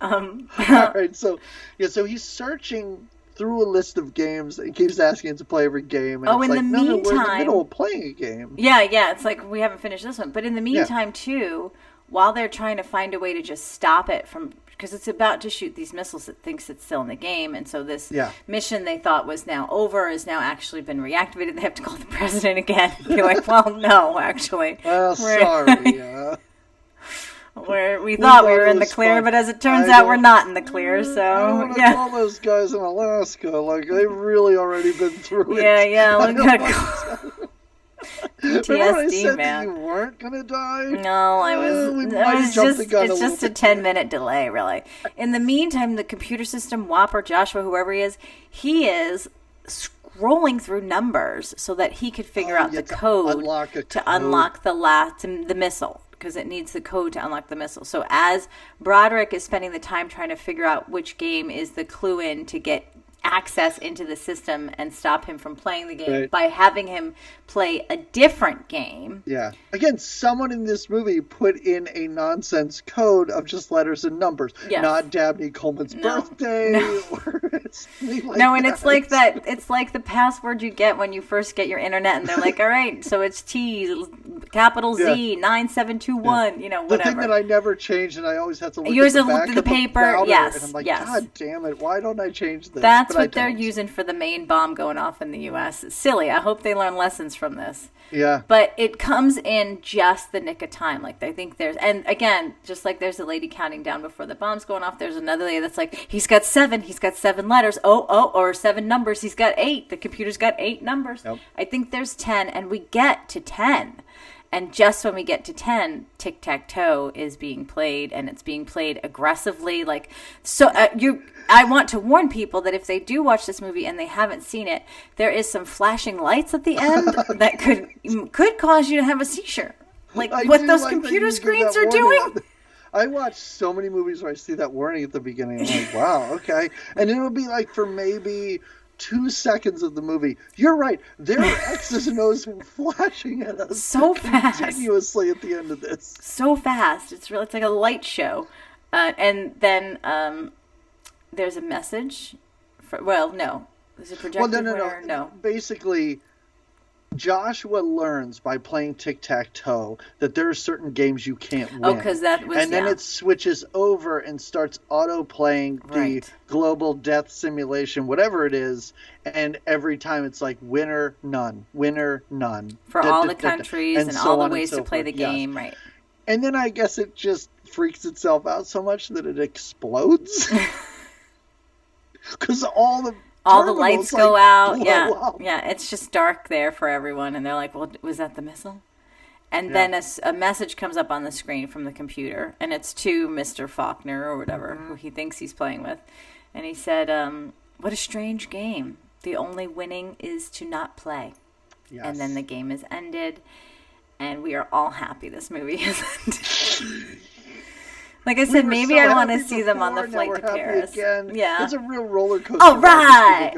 All right. So he's searching through a list of games and keeps asking him to play every game. And in the meantime, we're in the middle of playing a game. Yeah. It's we haven't finished this one. But in the meantime, too, while they're trying to find a way to just stop it from, because it's about to shoot these missiles, it thinks it's still in the game. And so this mission they thought was now over has now actually been reactivated. They have to call the president again. You're like, well, no, actually. Well, sorry. where we thought we were in the clear, but as it turns out, we're not in the clear. I So don't want to call those guys in Alaska. Like, they've really already been through it. Yeah. Look at Remember I said man. that you weren't gonna die? No, it's just a 10-minute delay, really. In the meantime, the computer system, Whopper, Joshua, whoever he is scrolling through numbers so that he could figure out the code to unlock the missile, because it needs the code to unlock the missile. So as Broderick is spending the time trying to figure out which game is the clue in to get access into the system and stop him from playing the game by having him play a different game. Yeah. Again, someone in this movie put in a nonsense code of just letters and numbers. Yes. Not Dabney Coleman's birthday or anything like and it's like that. It's like the password you get when you first get your internet, and they're like, all right, so it's T, capital Z, 9721, whatever. The thing that I never changed, and I always have to look at the paper. Yes. And I'm like, God damn it, why don't I change this? That's what they're using for the main bomb going off in the U.S. It's silly. I hope they learn lessons from this. Yeah. But it comes in just the nick of time. Like, I think and again, just like there's a lady counting down before the bomb's going off, there's another lady that's like, he's got 7 letters. Or 7 numbers. He's got 8. The computer's got 8 numbers. Yep. I think there's 10, and we get to 10. And just when we get to 10, tic-tac-toe is being played, and it's being played aggressively. Like, so I want to warn people that if they do watch this movie and they haven't seen it, there is some flashing lights at the end that could cause you to have a seizure. Like what those computer screens are doing. I watch so many movies where I see that warning at the beginning. I'm like, wow, okay. And it'll be like for maybe 2 seconds of the movie. You're right. There are X's and O's flashing at us so fast, continuously at the end of this. So fast. It's like a light show. And then there's a message. There's a projected no. Basically, Joshua learns by playing tic-tac-toe that there are certain games you can't win. Oh, because that was... And then it switches over and starts auto-playing the global death simulation, whatever it is, and every time it's like winner, none. Winner, none. For all the countries and all the ways to play the game, right. And then I guess it just freaks itself out so much that it explodes. Because all the lights go out. Yeah. It's just dark there for everyone, and they're like, "Well, was that the missile?" And then a message comes up on the screen from the computer, and it's to Mr. Faulkner or whatever, who he thinks he's playing with, and he said, "What a strange game. The only winning is to not play." Yes. And then the game is ended, and we are all happy this movie is ended. Like I said, maybe I want to see them on the flight to Paris. Again. Yeah. It's a real roller coaster. All right.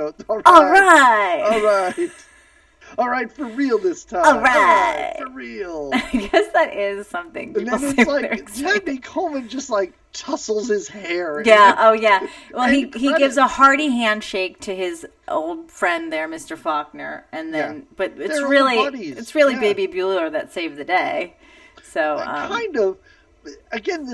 All right, for real this time. All right. For real. I guess that is something. And then it's like, Dabney Coleman just like tussles his hair. Yeah, Well, he gives a hearty handshake to his old friend there, Mr. Faulkner. And then, but it's really Baby Bueller that saved the day. So, kind of. Again,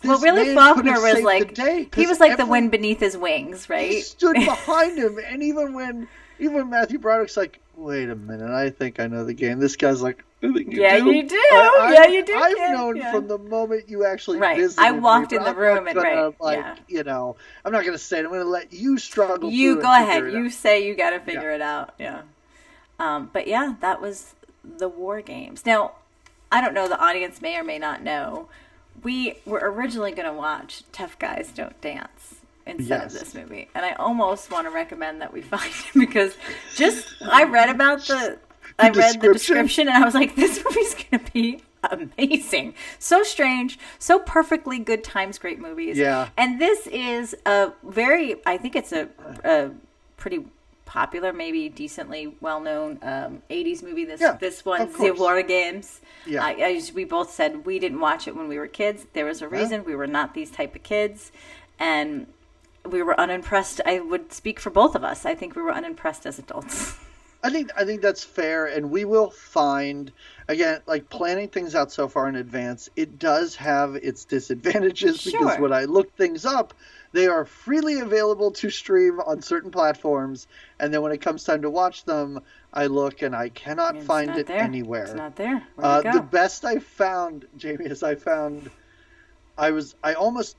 well, really, Faulkner was like, he was like the wind beneath his wings, right? He stood behind him, and even when Matthew Broderick's like, wait a minute, I think I know the game. This guy's like, I think you do. You do. You do. I've known from the moment you actually visited I walked me, in the room and I'm not going to say it. I'm going to let you struggle. You go ahead. You say you got to figure it out. Yeah. But yeah, that was the War Games. Now, I don't know, the audience may or may not know, we were originally going to watch Tough Guys Don't Dance instead of this movie. And I almost want to recommend that we find it because I read the description and I was like, this movie's going to be amazing. So strange, so perfectly good times, great movies. Yeah. And this is I think it's a pretty popular, maybe decently well-known 80s movie. This one, The War Games. Yeah. We both said we didn't watch it when we were kids. There was a reason. We were not these type of kids, and we were unimpressed. I would speak for both of us. I think we were unimpressed as adults. I think that's fair, and we will find, again, like planning things out so far in advance, it does have its disadvantages because when I look things up, they are freely available to stream on certain platforms, and then when it comes time to watch them, I look and I cannot find it anywhere. It's not there. The best I found, Jamie, is I found I almost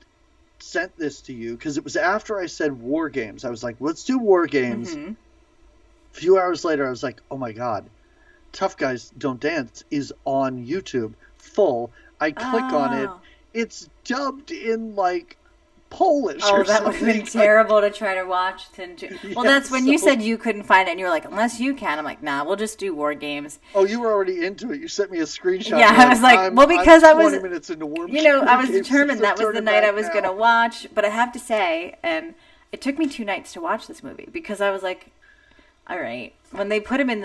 sent this to you because it was after I said War Games. I was like, let's do War Games. Mm-hmm. A few hours later, I was like, oh my God, Tough Guys Don't Dance is on YouTube full. I click on it. It's dubbed in like Polish or that something. would have been terrible to try to watch. Well, that's when you said you couldn't find it, and you were like, unless you can. I'm like, nah, we'll just do War Games. Oh, you were already into it. You sent me a screenshot. Yeah, I was like, well, because I'm I was 20 minutes into War I was Games, determined that was the night I was going to now. watch. But I have to say, and it took me 2 nights to watch this movie because I was like, all right, when they put him in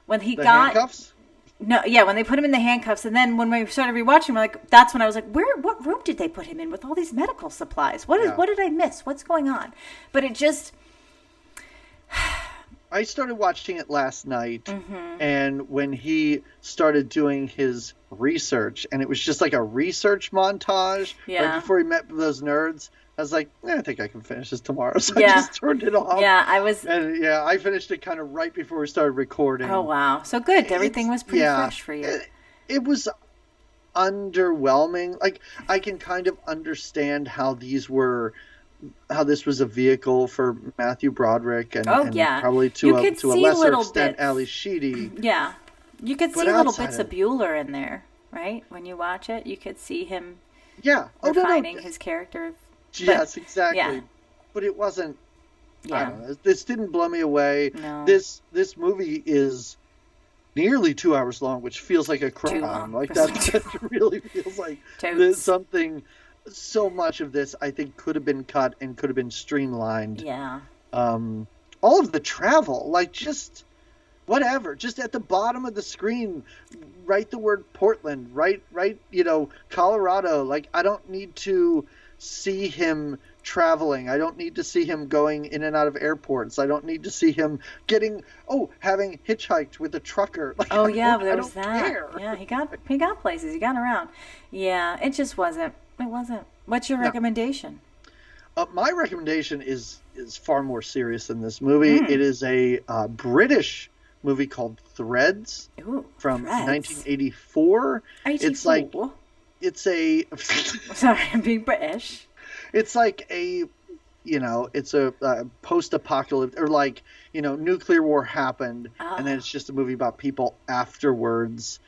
when he got handcuffs? No, yeah, when they put him in the handcuffs, and then when we started rewatching, that's when I was like, what room did they put him in with all these medical supplies? What did I miss? What's going on? But it just... I started watching it last night, and when he started doing his research, and it was just like a research montage right before he met those nerds, I was like, I think I can finish this tomorrow. So I just turned it off. Yeah, I was... And I finished it kind of right before we started recording. Oh, wow. So good. Everything was pretty fresh for you. It was underwhelming. Like, I can kind of understand how this was a vehicle for Matthew Broderick and probably to a lesser extent Ali Sheedy. Yeah. You could see little bits of Bueller in there, right? When you watch it, you could see him refining his character. Yes, exactly. Yeah. But it wasn't. I don't know. This didn't blow me away. No. This movie is nearly 2 hours long, which feels like a crime. Like that really feels like something. So much of this, I think, could have been cut and could have been streamlined. Yeah. All of the travel, like just whatever, just at the bottom of the screen, write the word Portland, write Colorado. Like, I don't need to see him traveling. I don't need to see him going in and out of airports. I don't need to see him having hitchhiked with a trucker. Like, there was that. Care. Yeah, he got places. He got around. Yeah, it just wasn't. It wasn't. What's your recommendation? My recommendation is far more serious than this movie. It is a British movie called Threads from 1984. It's a... Sorry, I'm being British. It's like it's a post-apocalyptic, or nuclear war happened, and then it's just a movie about people afterwards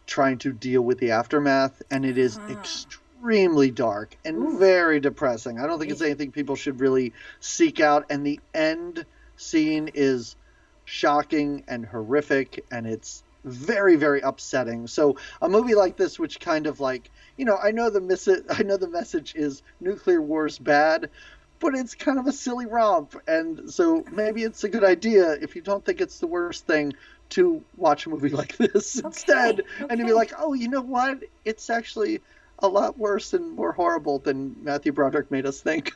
trying to deal with the aftermath, and it is extremely dark and very depressing. I don't think it's anything people should really seek out, and the end scene is shocking and horrific, and it's very, very upsetting. So a movie like this, which kind of I know the message is nuclear war's bad, but it's kind of a silly romp, and so maybe it's a good idea, if you don't think it's the worst thing, to watch a movie like this instead, and to be like, oh, you know what? It's actually a lot worse and more horrible than Matthew Broderick made us think.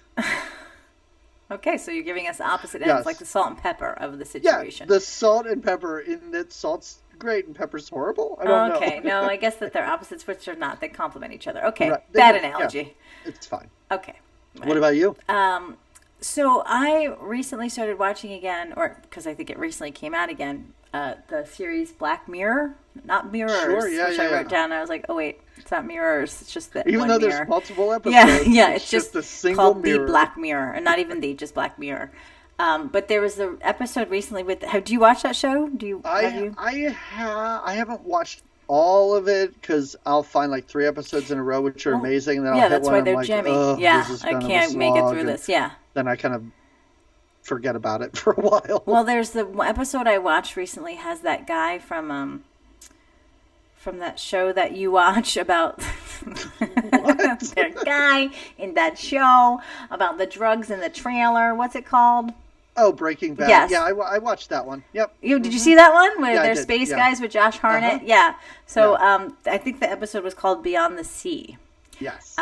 Okay, so you're giving us opposite ends, like the salt and pepper of the situation. Yeah, the salt and pepper, in that salt's great and pepper's horrible? I don't know. Okay, no, I guess that they're opposites, which they're not. They complement each other. Okay, right. Bad analogy. Yeah, it's fine. Okay. What about you? So I recently started watching again, or because I think it recently came out again, the series Black Mirror, not Mirrors, which I wrote down. I was like, oh wait, it's not Mirrors. It's just that even one though mirror. There's multiple episodes. Yeah, it's just a single called mirror. The Black Mirror, and not even just Black Mirror. But there was the episode recently with. Do you watch that show? I haven't watched all of it because I'll find like 3 episodes in a row which are amazing, and then I'll hit that's one why and they're I'm like, Jimmy. I can't make it through this. Yeah. Then I kind of forget about it for a while. Well, there's the episode I watched recently has that guy from that show that you watch about that guy in that show about the drugs in the trailer. What's it called? Oh, Breaking Bad. Yes. Yeah, I watched that one. Yep. Did you see that one? Where they're space yeah. guys with Josh Hartnett? Uh-huh. Yeah. So I think the episode was called Beyond the Sea. Yes.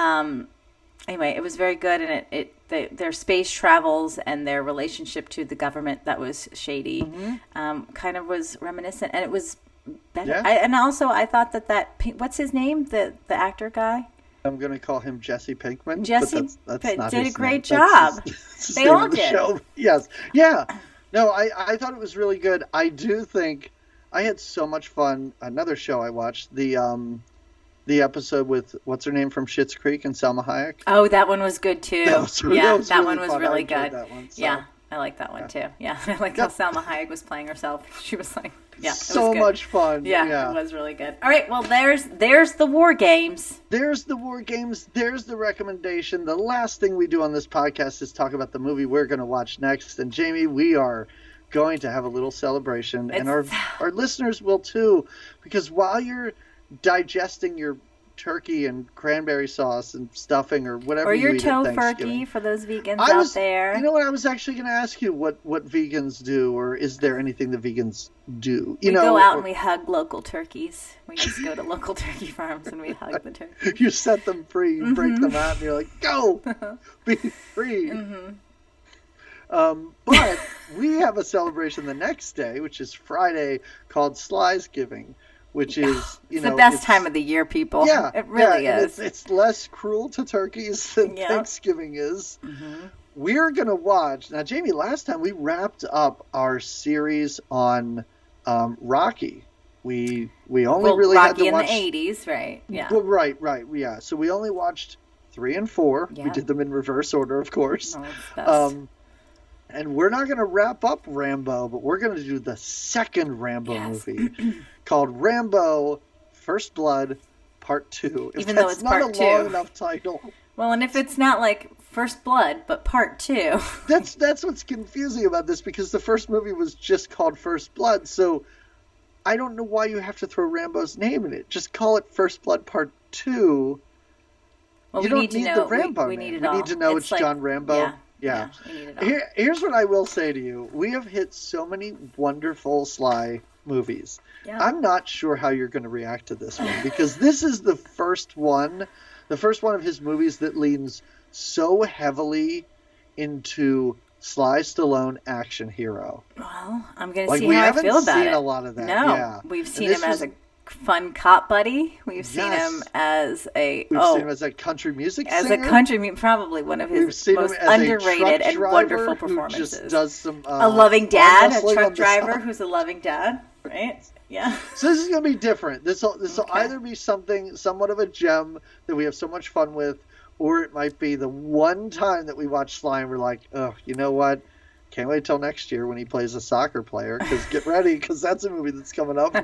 Anyway, it was very good, and their space travels and their relationship to the government that was shady kind of was reminiscent, and it was better. Yeah. I thought that what's his name? The actor guy? I'm going to call him Jesse Pinkman. Jesse but that's not did his a great name. job. They all did. Show. Yes. Yeah. No, I thought it was really good. I do think I had so much fun. Another show I watched, the the episode with what's her name from Schitt's Creek and Salma Hayek. Oh, that one was good too. That was really really fun. good. That one, so. Yeah, I like that one too. Yeah, I like how Salma Hayek was playing herself. She was like, yeah, it so was good. much fun. Yeah, it was really good. All right, well, there's the war games. There's the war games. There's the recommendation. The last thing we do on this podcast is talk about the movie we're going to watch next. And Jamie, we are going to have a little celebration, and our listeners will too, because while you're digesting your turkey and cranberry sauce and stuffing or whatever, or your tofurkey for those vegans out there. You know what? I was actually going to ask you what vegans do, or is there anything that vegans do? We go out and we hug local turkeys. We just go to local turkey farms and we hug the turkeys. You set them free. You break them out, and you're like, go, be free. But we have a celebration the next day, which is Friday, called Slysgiving, which is, it's the best time of the year, people. Yeah, it really is. It's less cruel to turkeys than Thanksgiving is. We're gonna watch now, Jamie. Last time we wrapped up our series on Rocky. We only really Rocky had to watch in the 80s, right? Yeah. Well, right, yeah. So we only watched 3 and 4. Yeah. We did them in reverse order, of course. And we're not going to wrap up Rambo, but we're going to do the second Rambo movie called Rambo First Blood Part 2. Even though it's Part 2. That's not a long enough title. Well, and if it's not like First Blood, but Part 2. That's what's confusing about this, because the first movie was just called First Blood, so I don't know why you have to throw Rambo's name in it. Just call it First Blood Part 2. Well, you don't need the Rambo name. We need to know it's like, John Rambo. Yeah. Here's what I will say to you. We have hit so many wonderful Sly movies. Yeah. I'm not sure how you're going to react to this one, because this is the first one of his movies that leans so heavily into Sly Stallone action hero. Well, I'm going to see how I feel about it. We haven't seen a lot of that. No, we've seen him as a fun cop buddy. We've seen him as seen him as a country music singer. As a country, probably one of his most underrated and wonderful performances. Just does some, a loving dad, a truck driver who's a loving dad, right? Yeah. So this is going to be different. This will either be somewhat of a gem that we have so much fun with, or it might be the one time that we watch Sly and we're like, oh, you know what? Can't wait till next year when he plays a soccer player, because get ready, because that's a movie that's coming up.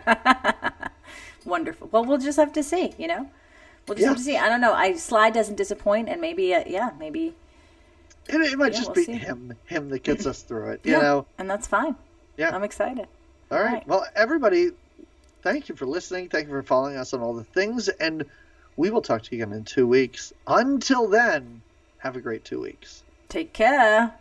Wonderful. Well, we'll just have to see, We'll just have to see. I don't know. Sly doesn't disappoint, and maybe, maybe. It might just be him that gets us through it, you know? And that's fine. Yeah. I'm excited. All right. Well, everybody, thank you for listening. Thank you for following us on all the things, and we will talk to you again in 2 weeks. Until then, have a great 2 weeks. Take care.